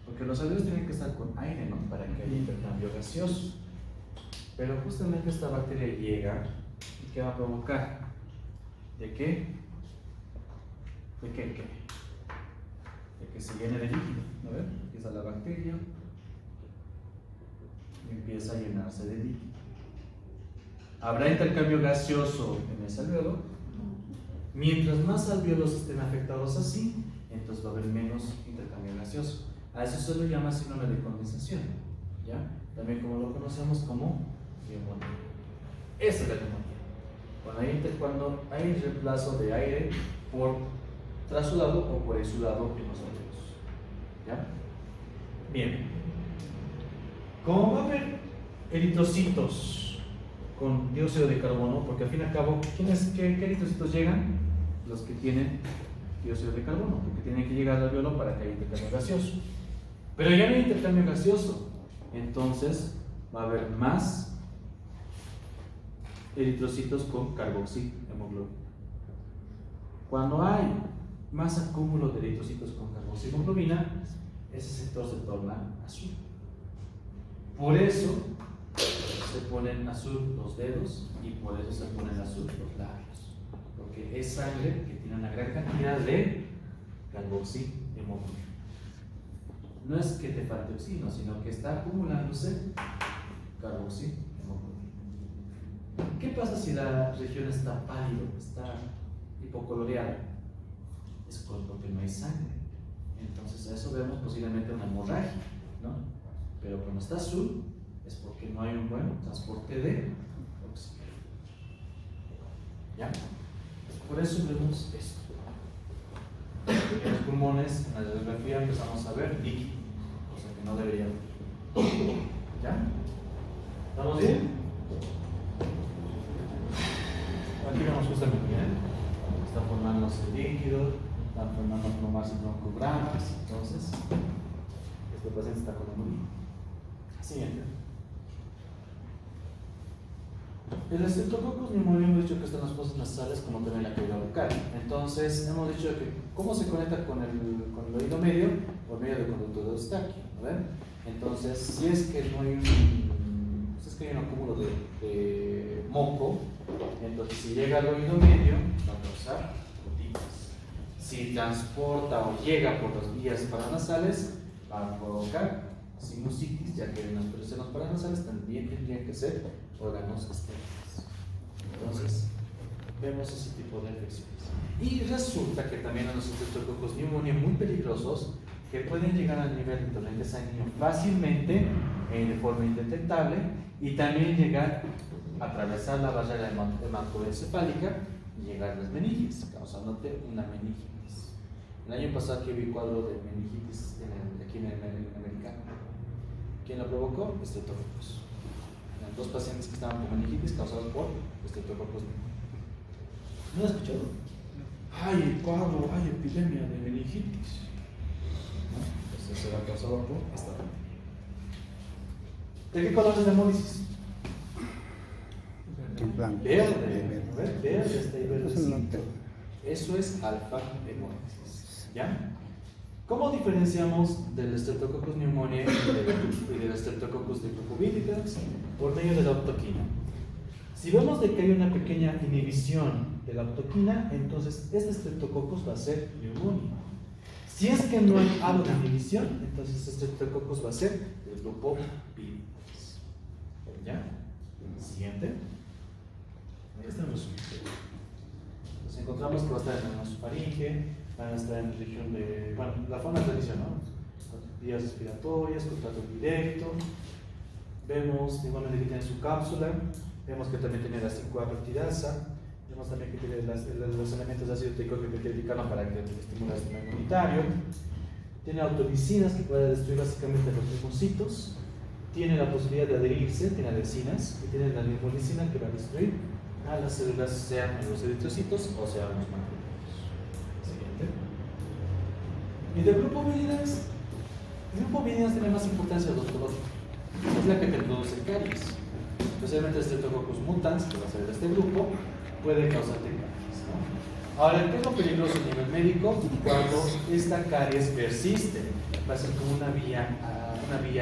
Porque los alvéolos tienen que estar con aire, ¿no? Para que haya intercambio gaseoso. Pero justamente esta bacteria llega y ¿qué va a provocar? ¿De qué? ¿De qué? De que se llene de líquido. A ver, empieza la bacteria y empieza a llenarse de líquido. ¿Habrá intercambio gaseoso en ese alvéolo? Mientras más alvéolos estén afectados así, entonces va a haber menos intercambio gaseoso. A eso se le llama síndrome de condensación, ¿ya? También como lo conocemos como neumonía. Esa es la neumonía. Cuando hay reemplazo de aire por trasudado o por exudado en los alvéolos, ¿ya? Bien. Como va a haber eritrocitos con dióxido de carbono, porque al fin y al cabo, ¿qué eritrocitos llegan? Los que tienen dióxido de carbono, porque tienen que llegar al alvéolo para que haya intercambio gaseoso. Pero ya no hay intercambio gaseoso, entonces va a haber más eritrocitos con carboxihemoglobina. Cuando hay más acúmulo de eritrocitos con carboxihemoglobina, ese sector se torna azul. Por eso se ponen azul los dedos y por eso se ponen azul los labios, porque es sangre que tiene una gran cantidad de carboxihemoglobina. No es que te falte oxígeno, sino que está acumulándose carboxihemoglobina. ¿Qué pasa si la región está pálido, está hipocoloreada? Es porque no hay sangre. Entonces a eso vemos posiblemente una hemorragia, ¿no? Pero cuando está azul es porque no hay un buen transporte de oxígeno. ¿Ya? Por eso vemos esto. En los pulmones, en la radiografía empezamos a ver líquido, cosa que no debería haber. ¿Ya? ¿Estamos bien? Aquí vemos justamente, está formándose líquido, están formando plomas y broncogramas, entonces este paciente está con neumonía. Siguiente. El Streptococcus pneumoniae hemos dicho que están las fosas nasales como también la cavidad bucal. Entonces hemos dicho que cómo se conecta con el oído medio por medio del conducto de Eustaquio, ¿verdad? Entonces si es que no hay un acúmulo de moco, entonces si llega al oído medio va a causar otitis. Si transporta o llega por las vías paranasales va a provocar sinusitis, ya que en las presiones paranasales también tendrían que ser órganos estériles. Entonces vemos ese tipo de infecciones. Y resulta que también en los Streptococcus pneumoniae muy peligrosos, que pueden llegar al nivel de torrente sanguíneo fácilmente de forma indetectable, y también llegar a atravesar la barrera hematoencefálica y llegar a las meninges, causándote una meningitis. El año pasado que vi cuadro de meningitis aquí en el americano. ¿Quién la provocó? Streptococcus. Eran 2 pacientes que estaban con meningitis causados por Streptococcus pneumoniae. ¿No lo has escuchado? Hay cuadro, hay epidemia de meningitis. ¿No? Pues será causado por esta. ¿De qué color es la hemólisis? En blanco. Verde. A ver, verde está ahí Eso no verdecito. te- Eso es alfa hemólisis. ¿Ya? ¿Cómo diferenciamos del Streptococcus pneumoniae y del Streptococcus decuboviridans? Por medio de la autoquina. Si vemos de que hay una pequeña inhibición de la autoquina, entonces este Streptococcus va a ser neumonía. Si es que no hay algo de inhibición, entonces este Streptococcus va a ser del grupo viridans. ¿Ya? Siguiente. Ahí estamos. Nos encontramos que va a estar en la nasofaringe, van a estar en la región de, bueno, la fauna tradicional, ¿no? Vías respiratorias, contacto directo. Vemos igualmente que tiene su cápsula, vemos que también tiene la 5-A-peptidasa, vemos también que tiene los elementos de ácido teicoglifosano para que estimule el sistema inmunitario. Tiene autolisinas que puede destruir básicamente los linfocitos. Tiene la posibilidad de adherirse, tiene adhesinas, y tiene la linfolicina que va a destruir a las células, sean los eritrocitos o sean los macrófagos. Siguiente. Y del grupo viridans, el grupo viridans tiene más importancia odontológica. Es la que te produce caries. Especialmente el Streptococcus mutans, que va a ser de este grupo, puede causarte caries, ¿no? Ahora, ¿qué es lo peligroso a nivel médico? Cuando esta caries persiste, va a ser como una vía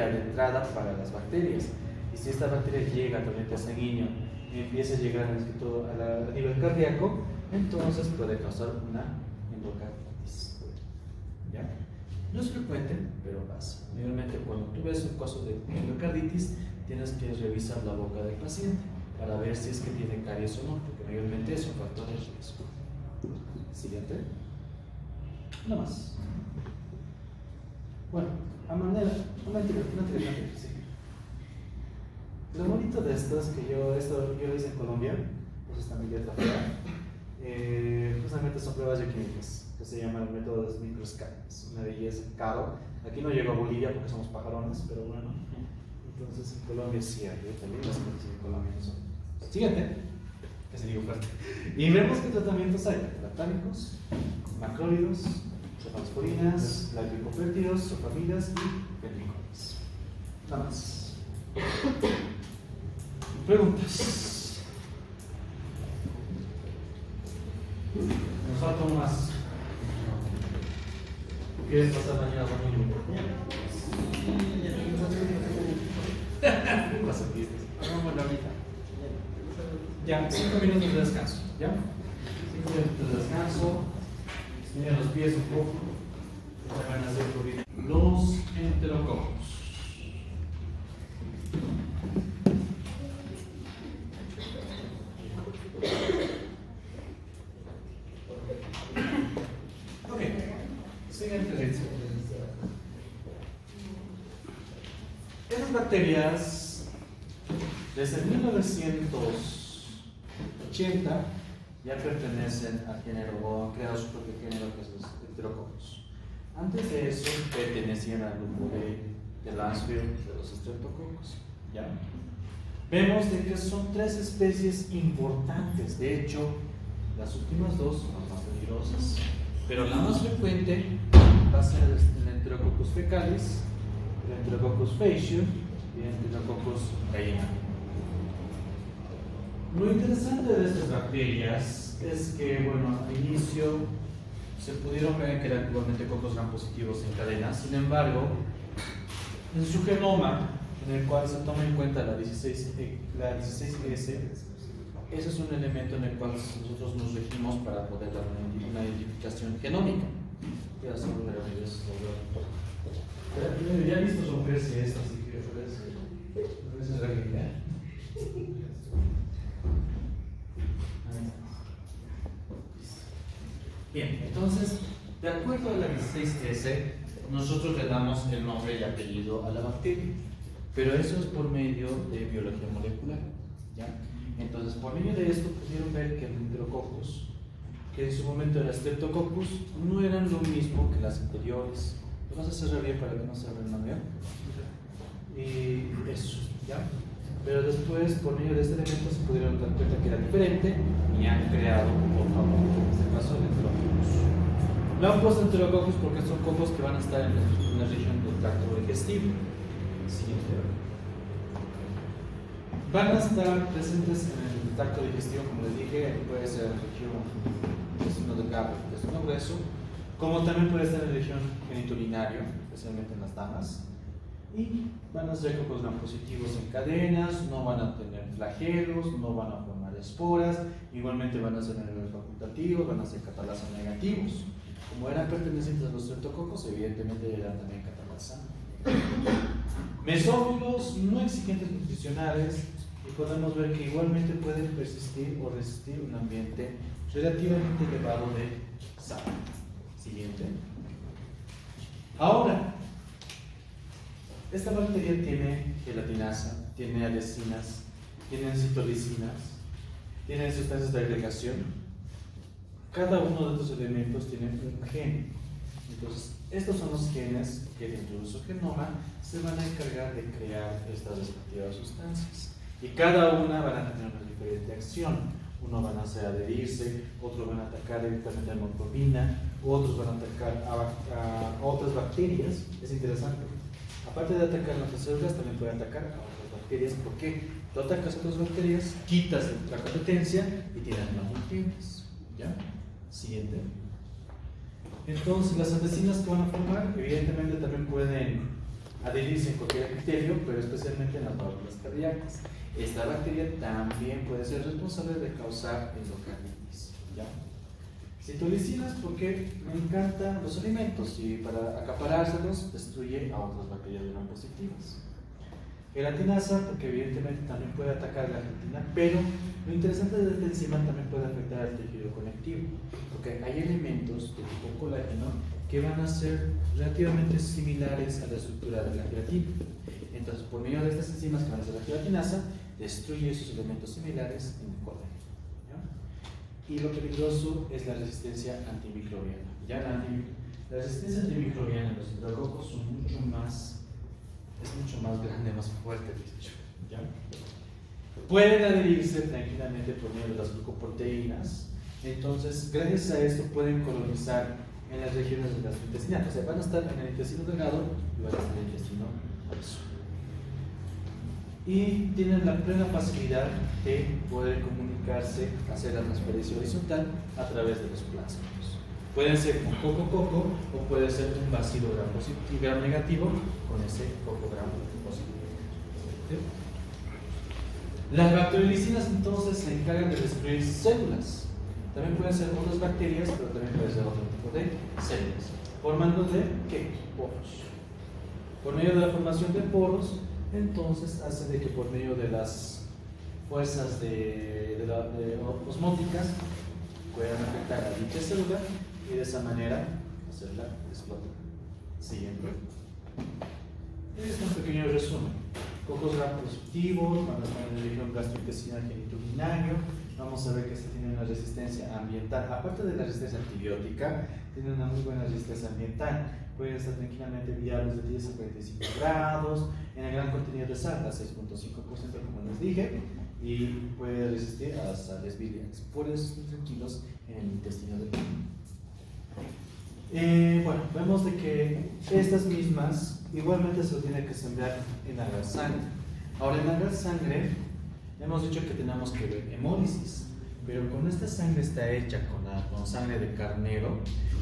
de entrada para las bacterias. Y si esta bacteria llega al torrente sanguíneo y empieza a llegar más que todo a nivel cardíaco, entonces puede causar una endocarditis. ¿Ya? No es frecuente, pero pasa. Normalmente cuando tú ves un caso de endocarditis, tienes que revisar la boca del paciente para ver si es que tiene caries o no, porque mayormente es un factor de riesgo. Siguiente. Nada más. Bueno, a manera, una interesante, sí. Lo bonito de esto es que yo lo hice en Colombia, pues esta mi letra fea. Justamente son pruebas bioquímicas que se llaman métodos microscánicos. Una de ellas es caro. Aquí no llegó a Bolivia porque somos pajarones, pero bueno. Entonces en Colombia sí hay, también las cosas en Colombia no son. Siguiente, que se digo fuerte. Y vemos qué tratamientos hay: lactánicos, macrólidos, cefalosporinas, glicopéptidos, sulfamidas y petricones. Nada más. Preguntas. Nos falta uno más. ¿Quieres pasar mañana conmigo? ¿Qué pasa, pistas? Hagámoslo ahorita. Ya, 5 minutos de descanso. ¿Ya? 5 minutos de descanso. Miren los pies un poco. Se van a hacer cubrir los enterococos. Ok, siguiente ejercicio. Esas bacterias, desde 1980, ya pertenecen al género o han creado su propio género, que es los enterococos. Antes de eso, pertenecían al grupo de Landsfield, de los streptococos. ¿Ya? Vemos de que son 3 especies importantes. De hecho, las últimas 2 son las más peligrosas, pero la más frecuente va a ser el Enterococcus fecalis, el Enterococcus faecium y el Enterococcus gallina. Lo interesante de estas bacterias es que, bueno, al inicio se pudieron ver que eran igualmente cocos gram positivos en cadena. Sin embargo, en su genoma, en el cual se toma en cuenta la 16S, ese es un elemento en el cual nosotros nos regimos para poder dar una identificación genómica. Ya he visto romperse esto, así que es realidad. Bien, entonces, de acuerdo a la 16S, nosotros le damos el nombre y apellido a la bacteria, pero eso es por medio de biología molecular, ¿ya? Entonces, por medio de esto pudieron ver que el Enterococcus, que en su momento era Streptococcus, no eran lo mismo que las anteriores. Lo vas a cerrar bien para que no se abra el manual. y eso, ¿ya? Pero después, por medio de este elemento, se pudieron dar cuenta que era diferente y han creado otro aparato, en este caso el enterococcus. Lo han puesto enterococcus porque son cocos que van a estar en la región del tracto digestivo. Siguiente. Van a estar presentes en el tracto digestivo, como les dije, puede ser en la región intestino delgado, intestino grueso, como también puede estar en la región genitourinario, especialmente en las damas. Y van a ser cocos gram positivos en cadenas, no van a tener flagelos, no van a formar esporas, igualmente van a ser a nivel facultativo, van a ser catalasa negativos. Como eran pertenecientes a los streptococos, evidentemente eran también catalasa. Mesófilos no exigentes nutricionales, y podemos ver que igualmente pueden persistir o resistir un ambiente relativamente elevado de sal. Siguiente. Ahora, esta bacteria tiene gelatinasa, tiene alecinas, tiene citolicinas, tiene sustancias de agregación. Cada uno de estos elementos tiene un gen. Entonces, estos son los genes que dentro de su genoma se van a encargar de crear estas respectivas sustancias. Y cada una van a tener una diferente acción. Uno van a hacer adherirse, otros van a atacar directamente a la hemoglobina, otros van a atacar a otras bacterias. Es interesante. Aparte de atacar a otras células, también puede atacar a otras bacterias. ¿Por qué? Tú atacas a otras bacterias, quitas la competencia y tienes más nutrientes. ¿Ya? Siguiente. Entonces, las antecinas que van a formar, evidentemente también pueden adherirse en cualquier epitelio, pero especialmente en las válvulas cardíacas. Esta bacteria también puede ser responsable de causar endocarditis. ¿Ya? Citolicinas porque me encantan los alimentos y para acaparárselos destruye a otras bacterias gram positivas. Gelatinasa porque evidentemente también puede atacar la gelatina, pero lo interesante de esta enzima también puede afectar al tejido conectivo, porque hay elementos de tipo colágeno que van a ser relativamente similares a la estructura de la gelatina. Entonces, por medio de estas enzimas que van a ser la gelatinasa, destruye esos elementos similares en el colágeno. ¿Ya? Y lo peligroso es la resistencia antimicrobiana. Ya la resistencia antimicrobiana en los enterococos es mucho más grande, más fuerte, de hecho. ¿Ya? Pueden adherirse tranquilamente por medio de las glucoproteínas. Entonces, gracias a esto pueden colonizar en las regiones del gastrointestinal. O sea, van a estar en el intestino delgado y van a estar en el intestino grueso. Y tienen la plena facilidad de poder comunicarse, hacer la transferencia horizontal a través de los plásmidos. Pueden ser un coco o puede ser un bacilo gram positivo, gram negativo con ese coco gram positivo. ¿Sí? Las bacteriolicinas entonces se encargan de destruir células. También pueden ser otras bacterias, pero también puede ser otro tipo de células. ¿Formando de qué? Poros. Por medio de la formación de poros, entonces hace de que por medio de las fuerzas de osmóticas puedan afectar a dicha célula y de esa manera hacerla explotar. Siguiente. Este es un pequeño resumen. Cocos gram positivos, van a estar en la región gastrointestinal genitourinario. Vamos a ver que este tiene una resistencia ambiental. Aparte de la resistencia antibiótica, tiene una muy buena resistencia ambiental. Pueden estar tranquilamente viables de 10 a 45 grados, en el gran contenido de sal, a 6.5% como les dije, y puede resistir a las sales biliares. Por eso estén tranquilos en el intestino delgado. Bueno, vemos de que estas mismas igualmente se lo tiene que sembrar en agar sangre. Ahora, en agar sangre hemos dicho que tenemos que ver hemólisis, pero con esta sangre está hecha con sangre de carnero,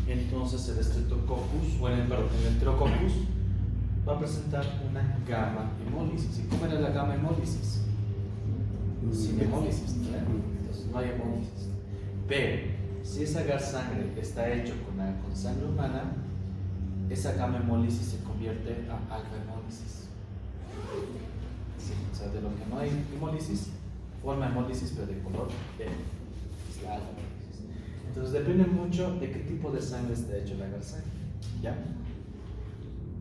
entonces el Streptococcus, o el Enterococcus, va a presentar una gamma hemólisis. ¿Y cómo era la gamma hemólisis? Sin hemólisis, ¿no? Entonces no hay hemólisis. Pero si ese agar sangre está hecho con sangre humana, esa gamma hemólisis se convierte a alfa hemólisis. Sí, o sea, de lo que no hay hemólisis, forma hemólisis pero de color verde, es la alfa hemólisis. Entonces depende mucho de qué tipo de sangre está hecho el agar sangre. ¿Ya?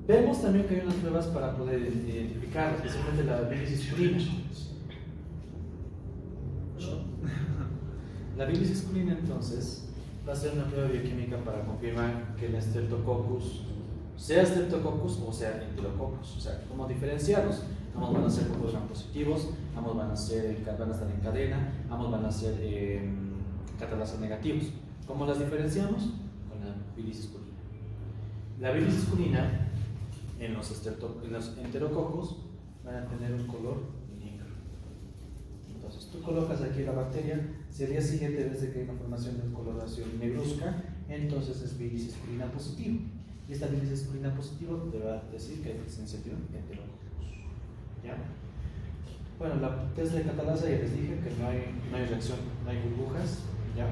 Vemos también que hay unas pruebas para poder identificar, especialmente la bilis purina. La bilis purina entonces va a ser una prueba bioquímica para confirmar que el Streptococcus sea Streptococcus o sea Enterococcus. O sea, ¿cómo diferenciarlos? Ambos van a ser cocos gram positivos, ambos van a estar en cadena, ambos van a ser catalasa negativos. ¿Cómo las diferenciamos? Con la bilis esculina. La bilis esculina en los enterococos van a tener un color negro. Entonces tú colocas aquí la bacteria, si al día siguiente ves que hay una formación de coloración negruzca, entonces es bilis esculina positivo. Y esta bilis esculina positivo te va a decir que hay presencia de un enterococcus. ¿Ya? Bueno, la test de catalasa ya les dije que no hay reacción, no hay burbujas. ¿Ya?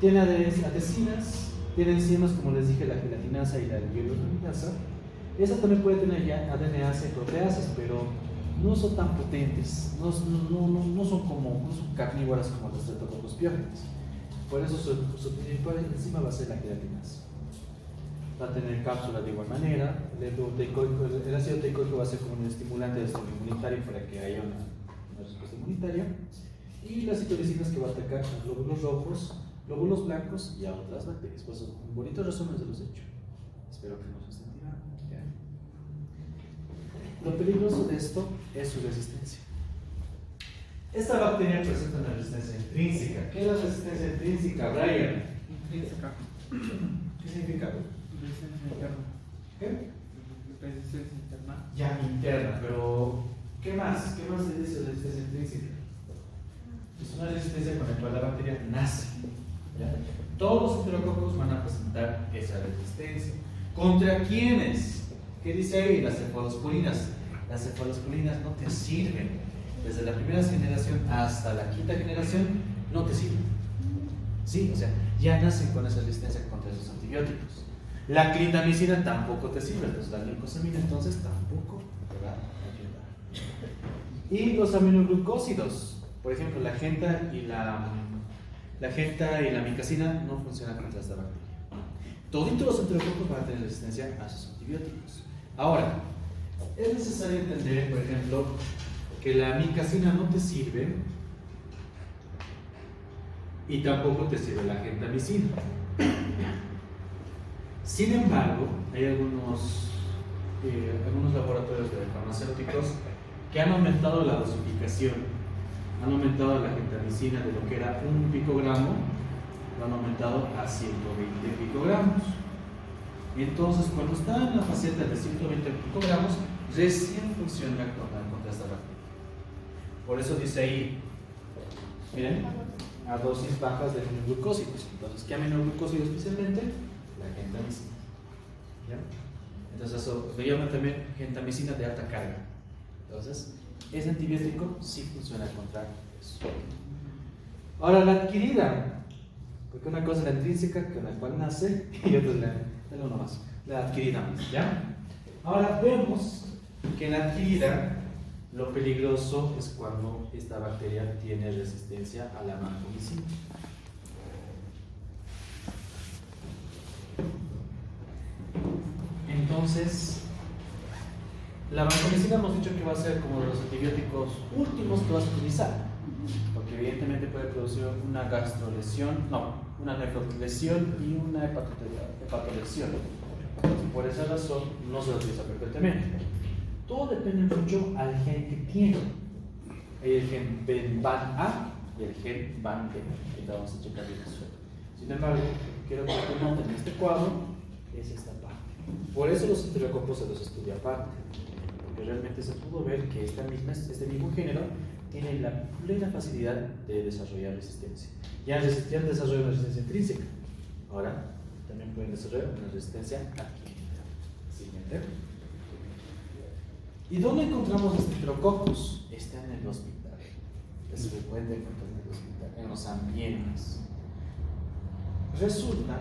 Tiene adhesinas, tiene enzimas como les dije, la gelatinasa y la hyaluronidasa. Esa también puede tener ya ADNase y proteasas, pero no son tan potentes, no son carnívoras como las Streptococcus pyogenes. Por eso su principal enzima va a ser la gelatinasa. Va a tener cápsula de igual manera. El ácido teicoico va a ser como un estimulante del sistema inmunitario para que haya una respuesta inmunitaria. Y las citolicinas que va a atacar a glóbulos rojos, glóbulos blancos y a otras bacterias. Pues un bonito resumen se los he hecho. Espero que nos estén tirando. Lo peligroso de esto es su resistencia. Esta bacteria presenta una resistencia intrínseca. ¿Qué es la resistencia intrínseca, Brian? Intrínseca. ¿Qué significa? Resistencia interna. ¿Qué? Resistencia interna. Ya interna, pero ¿qué más? ¿Qué más se dice de resistencia intrínseca? Es una resistencia con la cual la bacteria nace. ¿Ya? Todos los enterococos van a presentar esa resistencia. ¿Contra quiénes? ¿Qué dice ahí? Las cefalosporinas. Las cefalosporinas no te sirven. Desde la primera generación hasta la quinta generación no te sirven. Sí, o sea, ya nacen con esa resistencia contra esos antibióticos. La clindamicina tampoco te sirve, entonces la glucosamina entonces tampoco te va a ayudar. Y los aminoglucósidos, por ejemplo, la genta y la micacina no funcionan contra esta bacteria. Todos los enterococos van a tener resistencia a sus antibióticos. Ahora, es necesario entender, por ejemplo, que la micacina no te sirve y tampoco te sirve la gentamicina. Sin embargo, hay algunos laboratorios de farmacéuticos que han aumentado la dosificación, han aumentado la gentamicina de lo que era 1 picogramo, lo han aumentado a 120 picogramos. Entonces, cuando está en la faceta de 120 picogramos, recién funciona contra esta bacteria. Por eso dice ahí, miren, a dosis bajas de aminoglucósidos. Entonces, ¿qué aminoglucósidos especialmente? La gentamicina. ¿Ya? Entonces, eso se llama también gentamicina de alta carga. Entonces, ese antibiótico sí funciona contra eso. Ahora, la adquirida, porque una cosa es la intrínseca, con la cual nace, y otra es la adquirida. ¿Ya? Ahora, vemos que en la adquirida, lo peligroso es cuando esta bacteria tiene resistencia a la vancomicina. Entonces, la vancomicina hemos dicho que va a ser como de los antibióticos últimos que vas a utilizar, porque evidentemente puede producir una una nefrolesión y una hepatolesión. Entonces, por esa razón no se utiliza frecuentemente. Todo depende mucho al gen que tiene. Hay el gen BAN-A y el gen BAN-B. Ahorita vamos a checar bien eso. Sin embargo, quiero que noten en este cuadro es esta parte. Por eso los enterococos se los estudia aparte, porque realmente se pudo ver que este mismo género tiene la plena facilidad de desarrollar resistencia. Ya han desarrollado una resistencia intrínseca. Ahora también pueden desarrollar una resistencia adquirida. Siguiente. ¿Y dónde encontramos los enterococos? Está en el hospital. Se puede encontrar en el hospital, en los ambientes. Resulta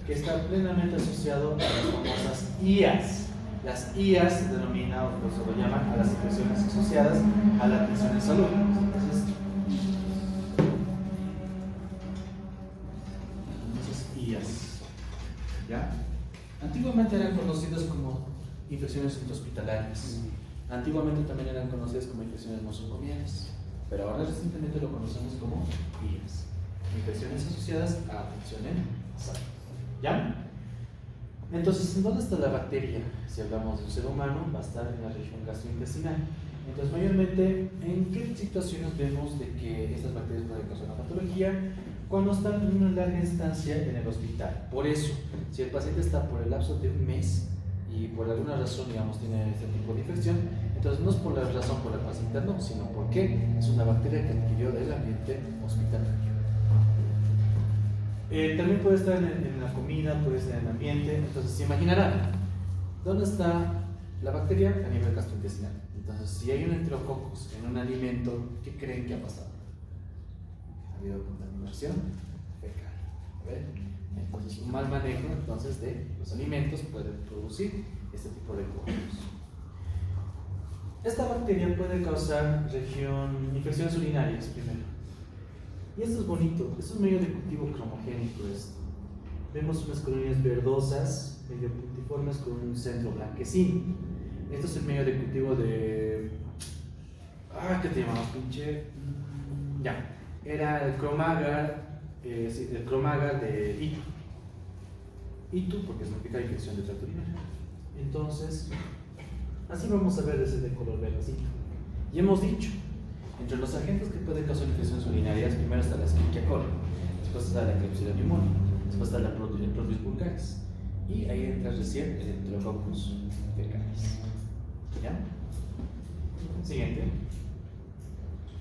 que está plenamente asociado a las famosas IAS. Las IAS se denominan, o se lo llaman, a las infecciones asociadas a la atención en salud. Entonces, IAS. ¿Ya? Antiguamente eran conocidas como infecciones intrahospitalarias. Antiguamente también eran conocidas como infecciones nosocomiales, pero ahora recientemente lo conocemos como IAS, infecciones asociadas a atención en salud. ¿Ya? Entonces, ¿en dónde está la bacteria? Si hablamos del ser humano, va a estar en la región gastrointestinal. Entonces, mayormente, ¿en qué situaciones vemos de que estas bacterias pueden causar una patología? Cuando están en una larga estancia en el hospital. Por eso, si el paciente está por el lapso de un mes y por alguna razón, digamos, tiene este tipo de infección, entonces no es por la razón por la paciente, no, sino porque es una bacteria que adquirió del ambiente hospitalario. También puede estar en la comida, puede estar en el ambiente. Entonces se imaginarán dónde está la bacteria a nivel gastrointestinal. Entonces, si hay un enterococos en un alimento, ¿qué creen que ha pasado? Ha habido contaminación fecal. ¿Ven? Entonces, un mal manejo entonces de los alimentos puede producir este tipo de cocos. Esta bacteria puede causar infecciones urinarias primero. Y esto es bonito, es un medio de cultivo cromogénico esto. Vemos unas colonias verdosas, medio puntiformes con un centro blanquecino. Esto es el medio de cultivo de... ¿qué te llamamos, pinche? Ya, era el cromagar, el cromagar de Itu. Itu porque significa infección de tracto urinario. Entonces, así vamos a ver ese de color verdecito. Y hemos dicho, entre los agentes que pueden causar infecciones urinarias, primero está la Escherichia coli, después está la Klebsiella pneumoniae, después está la Proteus vulgaris, y ahí entra recién el Enterococcus fecalis. ¿Ya? Siguiente.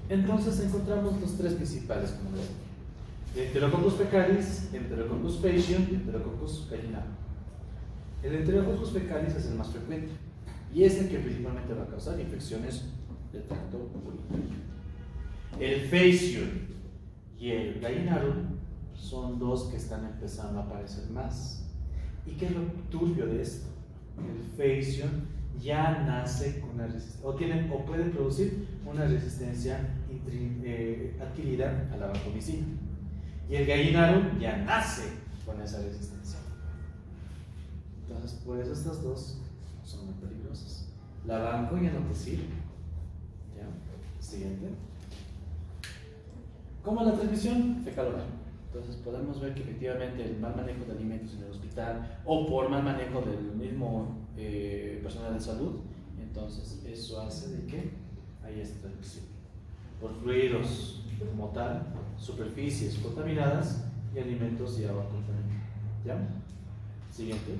Entonces encontramos los tres principales, como ven: el Enterococcus fecalis, el Enterococcus faecium y el Enterococcus gallinarum. El Enterococcus fecalis es el más frecuente y es el que principalmente va a causar infecciones del tracto urinario. El faecium y el gallinarum son dos que están empezando a aparecer más. ¿Y qué es lo turbio de esto? El faecium ya nace con una resistencia, o puede producir una resistencia adquirida a la vancomicina. Y el gallinarum ya nace con esa resistencia. Entonces, por eso estas dos son muy peligrosas. La vanco ya no te sirve. ¿Ya? Siguiente. ¿Cómo es la transmisión? Fecal-oral. Entonces podemos ver que efectivamente el mal manejo de alimentos en el hospital o por mal manejo del mismo personal de salud, entonces eso hace de que haya esta transmisión por fluidos como tal, superficies contaminadas y alimentos y agua contaminada. ¿Ya? Siguiente.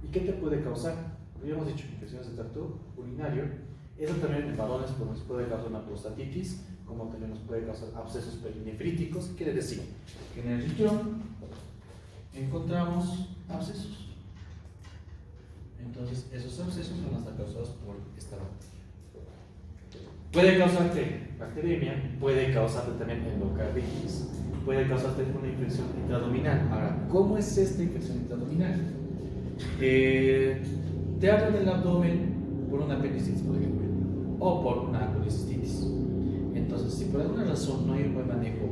¿Y qué te puede causar? Ya hemos dicho, infecciones del tracto urinario. Eso también en varones nos puede causar una prostatitis, como también nos puede causar abscesos perinefríticos. ¿Qué quiere decir? Que en el riñón encontramos abscesos. Entonces, esos abscesos son hasta causados por esta bacteria. Puede causarte bacteremia, puede causarte también endocarditis, puede causarte una infección intraabdominal. Ahora, ¿cómo es esta infección intraabdominal? Te abren el abdomen por una apendicitis, por ejemplo, o por una colicistitis. Entonces, si por alguna razón no hay un buen manejo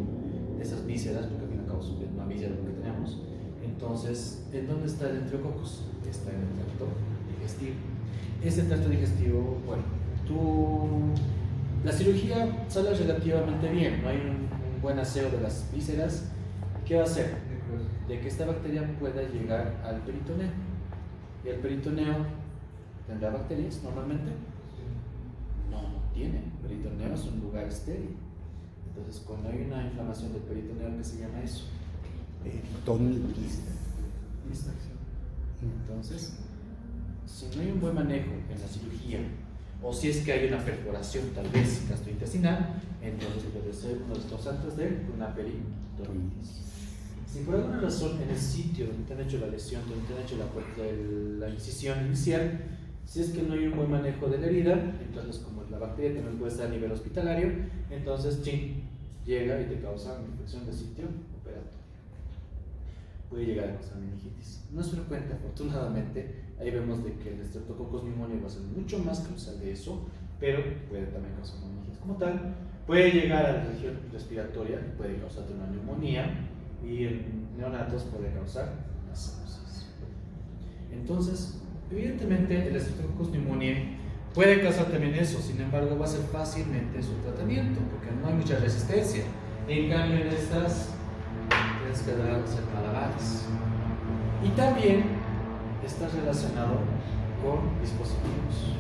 de esas vísceras, porque al fin y al cabo es una víscera lo que tenemos, entonces, ¿en dónde está el enterococos? Está en el tracto digestivo. Este tracto digestivo, bueno, la cirugía sale relativamente bien, no hay un buen aseo de las vísceras. ¿Qué va a hacer? De que esta bacteria pueda llegar al peritoneo. ¿Y el peritoneo tendrá bacterias normalmente? No, no tiene. El peritoneo es un lugar estéril. Entonces, cuando hay una inflamación del peritoneo, ¿qué se llama eso? Peritonitis. Entonces, si no hay un buen manejo en la cirugía, o si es que hay una perforación tal vez gastrointestinal, entonces puede ser uno de los causantes de una peritonitis. Si por alguna razón en el sitio donde te han hecho la lesión, donde te han hecho la incisión inicial, si es que no hay un buen manejo de la herida, entonces como la bacteria también puede estar a nivel hospitalario, entonces llega y te causa una infección de sitio operatorio. Puede llegar a causar meningitis. No es frecuente, afortunadamente. Ahí vemos de que el Streptococcus pneumoniae va a ser mucho más causal de eso, pero puede también causar meningitis como tal. Puede llegar a la región respiratoria, puede causarte una neumonía, y en neonatos puede causar una sepsis. Entonces, evidentemente el Streptococcus pneumoniae puede causar también eso, sin embargo va a ser fácilmente su tratamiento porque no hay mucha resistencia. En cambio en estas tienes que dar malabares. Y también está relacionado con dispositivos.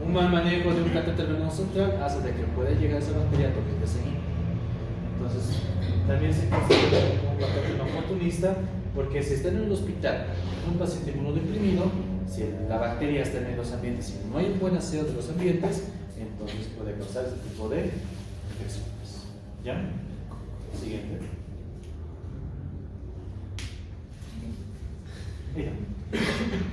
Un mal manejo de un catéter venoso central hace de que pueda llegar esa bacteria a toques de seguir. Entonces, también se considera como un catéter no oportunista, porque si está en el hospital un paciente inmunodeprimido, si la bacteria está en los ambientes y no hay un buen aseo de los ambientes, entonces puede causar ese tipo de infecciones. ¿Ya? Siguiente. Mira,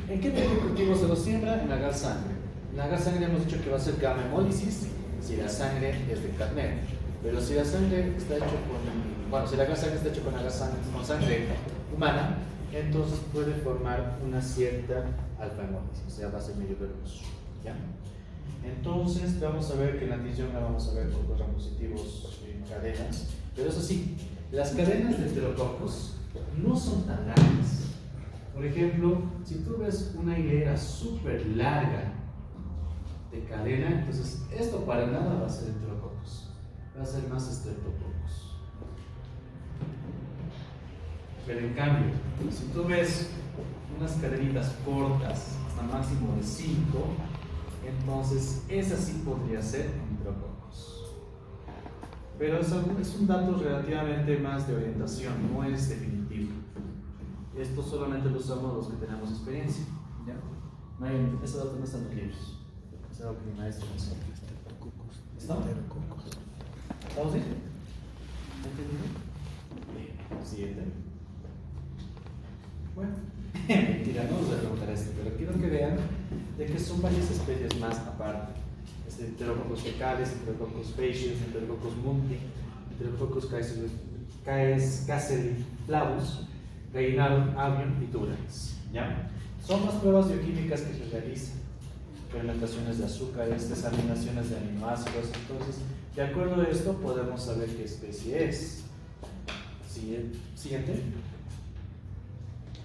¿en qué medio de cultivo se lo siembra? En agar sangre. En agar sangre hemos dicho que va a ser gamma hemólisis si la sangre es de carnero. Pero si la sangre está hecho si la agar sangre está hecho con sangre humana, entonces puede formar una cierta alfa hemólisis, o sea, va a ser medio verdoso. ¿Ya? Entonces vamos a ver que en la tinción la vamos a ver con los ramos positivos en cadenas, pero eso sí, las cadenas de enterococos no son tan largas. Por ejemplo, si tú ves una hilera súper larga de cadena, entonces esto para nada va a ser enterococos, va a ser más streptococos. Pero en cambio, si tú ves unas cadenitas cortas hasta máximo de 5, entonces esa sí podría ser enterococos. Pero es un dato relativamente más de orientación, no es definitivo. Esto solamente lo usamos los que tenemos experiencia. ¿Ya? Ese dato no está en los libros. Es algo que mi maestro nos enseñó. ¿Estamos? ¿Estamos bien? ¿Entendido? Bien. Siguiente. Bueno, mentira, no os voy a preguntar esto, pero quiero que vean de que son varias especies más aparte. Enterococos fecales, Enterococcus faecius, Enterococcus multi, Enterococcus caesaliflavus, Gallinarum avium y Duranis. ¿Ya? Son las pruebas bioquímicas que se realizan, fermentaciones de azúcares, desaminaciones de aminoácidos. Entonces, de acuerdo a esto, podemos saber qué especie es. Siguiente.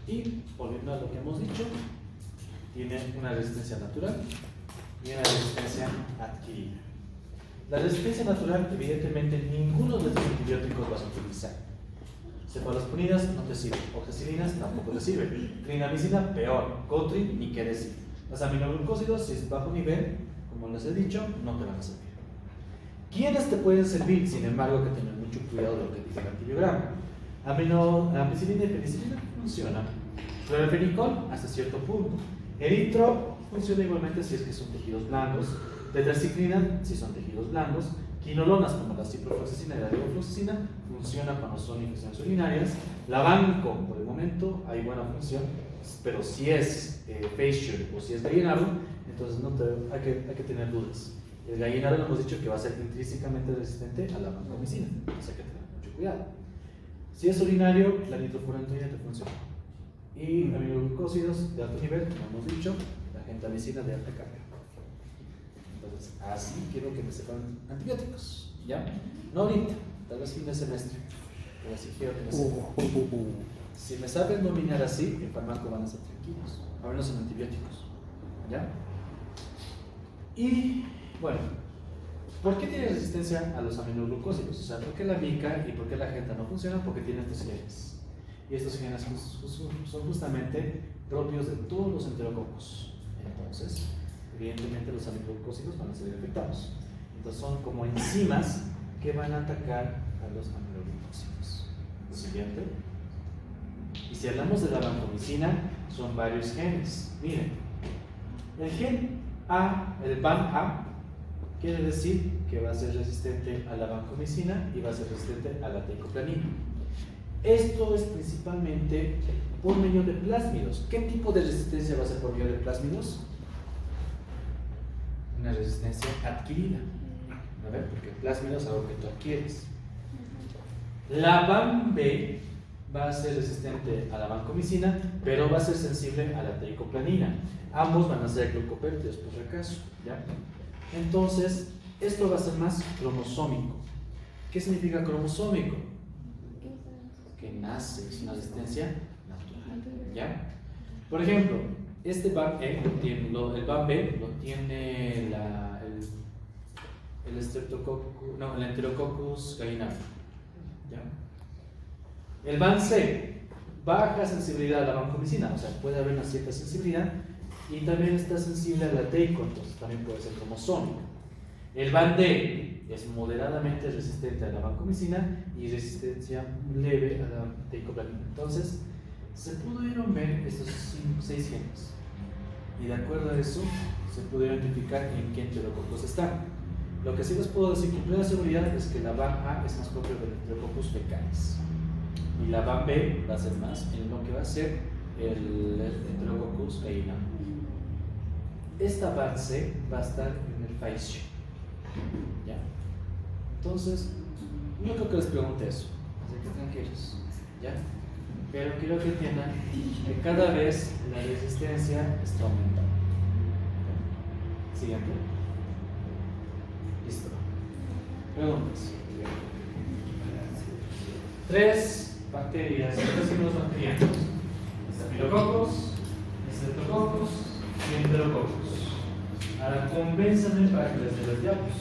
Y, volviendo a lo que hemos dicho, tiene una resistencia natural y una resistencia adquirida. La resistencia natural, evidentemente, ninguno de estos antibióticos vas a utilizar. Cefalosporinas no te sirven, oxacilinas tampoco te sirven, clindamicina peor, Cotrin ni qué decir. Los aminoglucósidos, si es bajo nivel, como les he dicho, no te van a servir. ¿Quiénes te pueden servir? Sin embargo, hay que tener mucho cuidado de lo que dice el antibiograma. Ampicilina y penicilina funcionan. Clorfenicol hasta cierto punto. Eritro funciona igualmente si es que son tejidos blandos. Tetraciclina si son tejidos blandos. Quinolonas como la ciprofloxacina y la levofloxacina funciona cuando son infecciones urinarias. La banco, por el momento, hay buena función, pero si es facial o si es gallinarum, entonces hay que tener dudas. El gallinarum hemos dicho que va a ser intrínsecamente resistente a la vancomicina, entonces hay que tener mucho cuidado. Si es urinario, la nitrofurantoína te funciona. Y aminoglucósidos de alto nivel, como hemos dicho, la gentamicina de alta carga. Entonces, así quiero que me sepan antibióticos, ¿ya? No ahorita, tal vez fin de semestre, pero así quiero que me sepan. Si me saben dominar así, en farmaco van a ser tranquilos, a menos en antibióticos, ¿ya? Y, bueno, ¿por qué tiene resistencia a los aminoglucósidos? O sea, ¿por qué la mica y por qué la genta no funcionan? Porque tiene estos genes. Y estos genes son justamente propios de todos los enterococos. Entonces, evidentemente los aminoglucósidos van a ser afectados. Entonces son como enzimas que van a atacar a los aminoglucósidos. Siguiente. Y si hablamos de la vancomicina, son varios genes. Miren, el gen A, el VAN-A, quiere decir que va a ser resistente a la vancomicina y va a ser resistente a la teicoplanina. Esto es principalmente por medio de plásmidos. ¿Qué tipo de resistencia va a ser por medio de plásmidos? Una resistencia adquirida. A ver, porque plásmidos es algo que tú adquieres. La VAN-B va a ser resistente a la vancomicina, pero va a ser sensible a la teicoplanina. Ambos van a ser glucopéptidos, por si acaso, ¿ya? Entonces, esto va a ser más cromosómico. ¿Qué significa cromosómico? Que nace, es una resistencia natural, ¿ya? Por ejemplo, este VAN-E, el VAN-B lo tiene el Enterococcus gallinarum, ¿ya? El VAN-C baja sensibilidad a la vancomicina, o sea, puede haber una cierta sensibilidad, y también está sensible a la DEICO, entonces también puede ser cromosómico. El VAN-D es moderadamente resistente a la vancomicina y resistencia leve a la deicoblamina. Entonces, se pudieron ver estos 6 genes, y de acuerdo a eso, se pudo identificar en qué enterococos están. Lo que sí les puedo decir con plena seguridad es que la VAN-A es más propio del Enterococcus fecalis, y la VAN-B va a ser más en lo que va a ser el Enterococcus gallinarum. Esta VAN-C va a estar en el faecio. ¿Ya? Entonces, no creo que les pregunte eso, así que tranquilos, ¿ya? Pero quiero que entiendan que cada vez la resistencia está aumentando. Siguiente. Listo. Preguntas. 3 bacterias, 3 signos bacterianos: estafilococos, estreptococos y enterococos. Ahora convénzame para que les dé los diablos.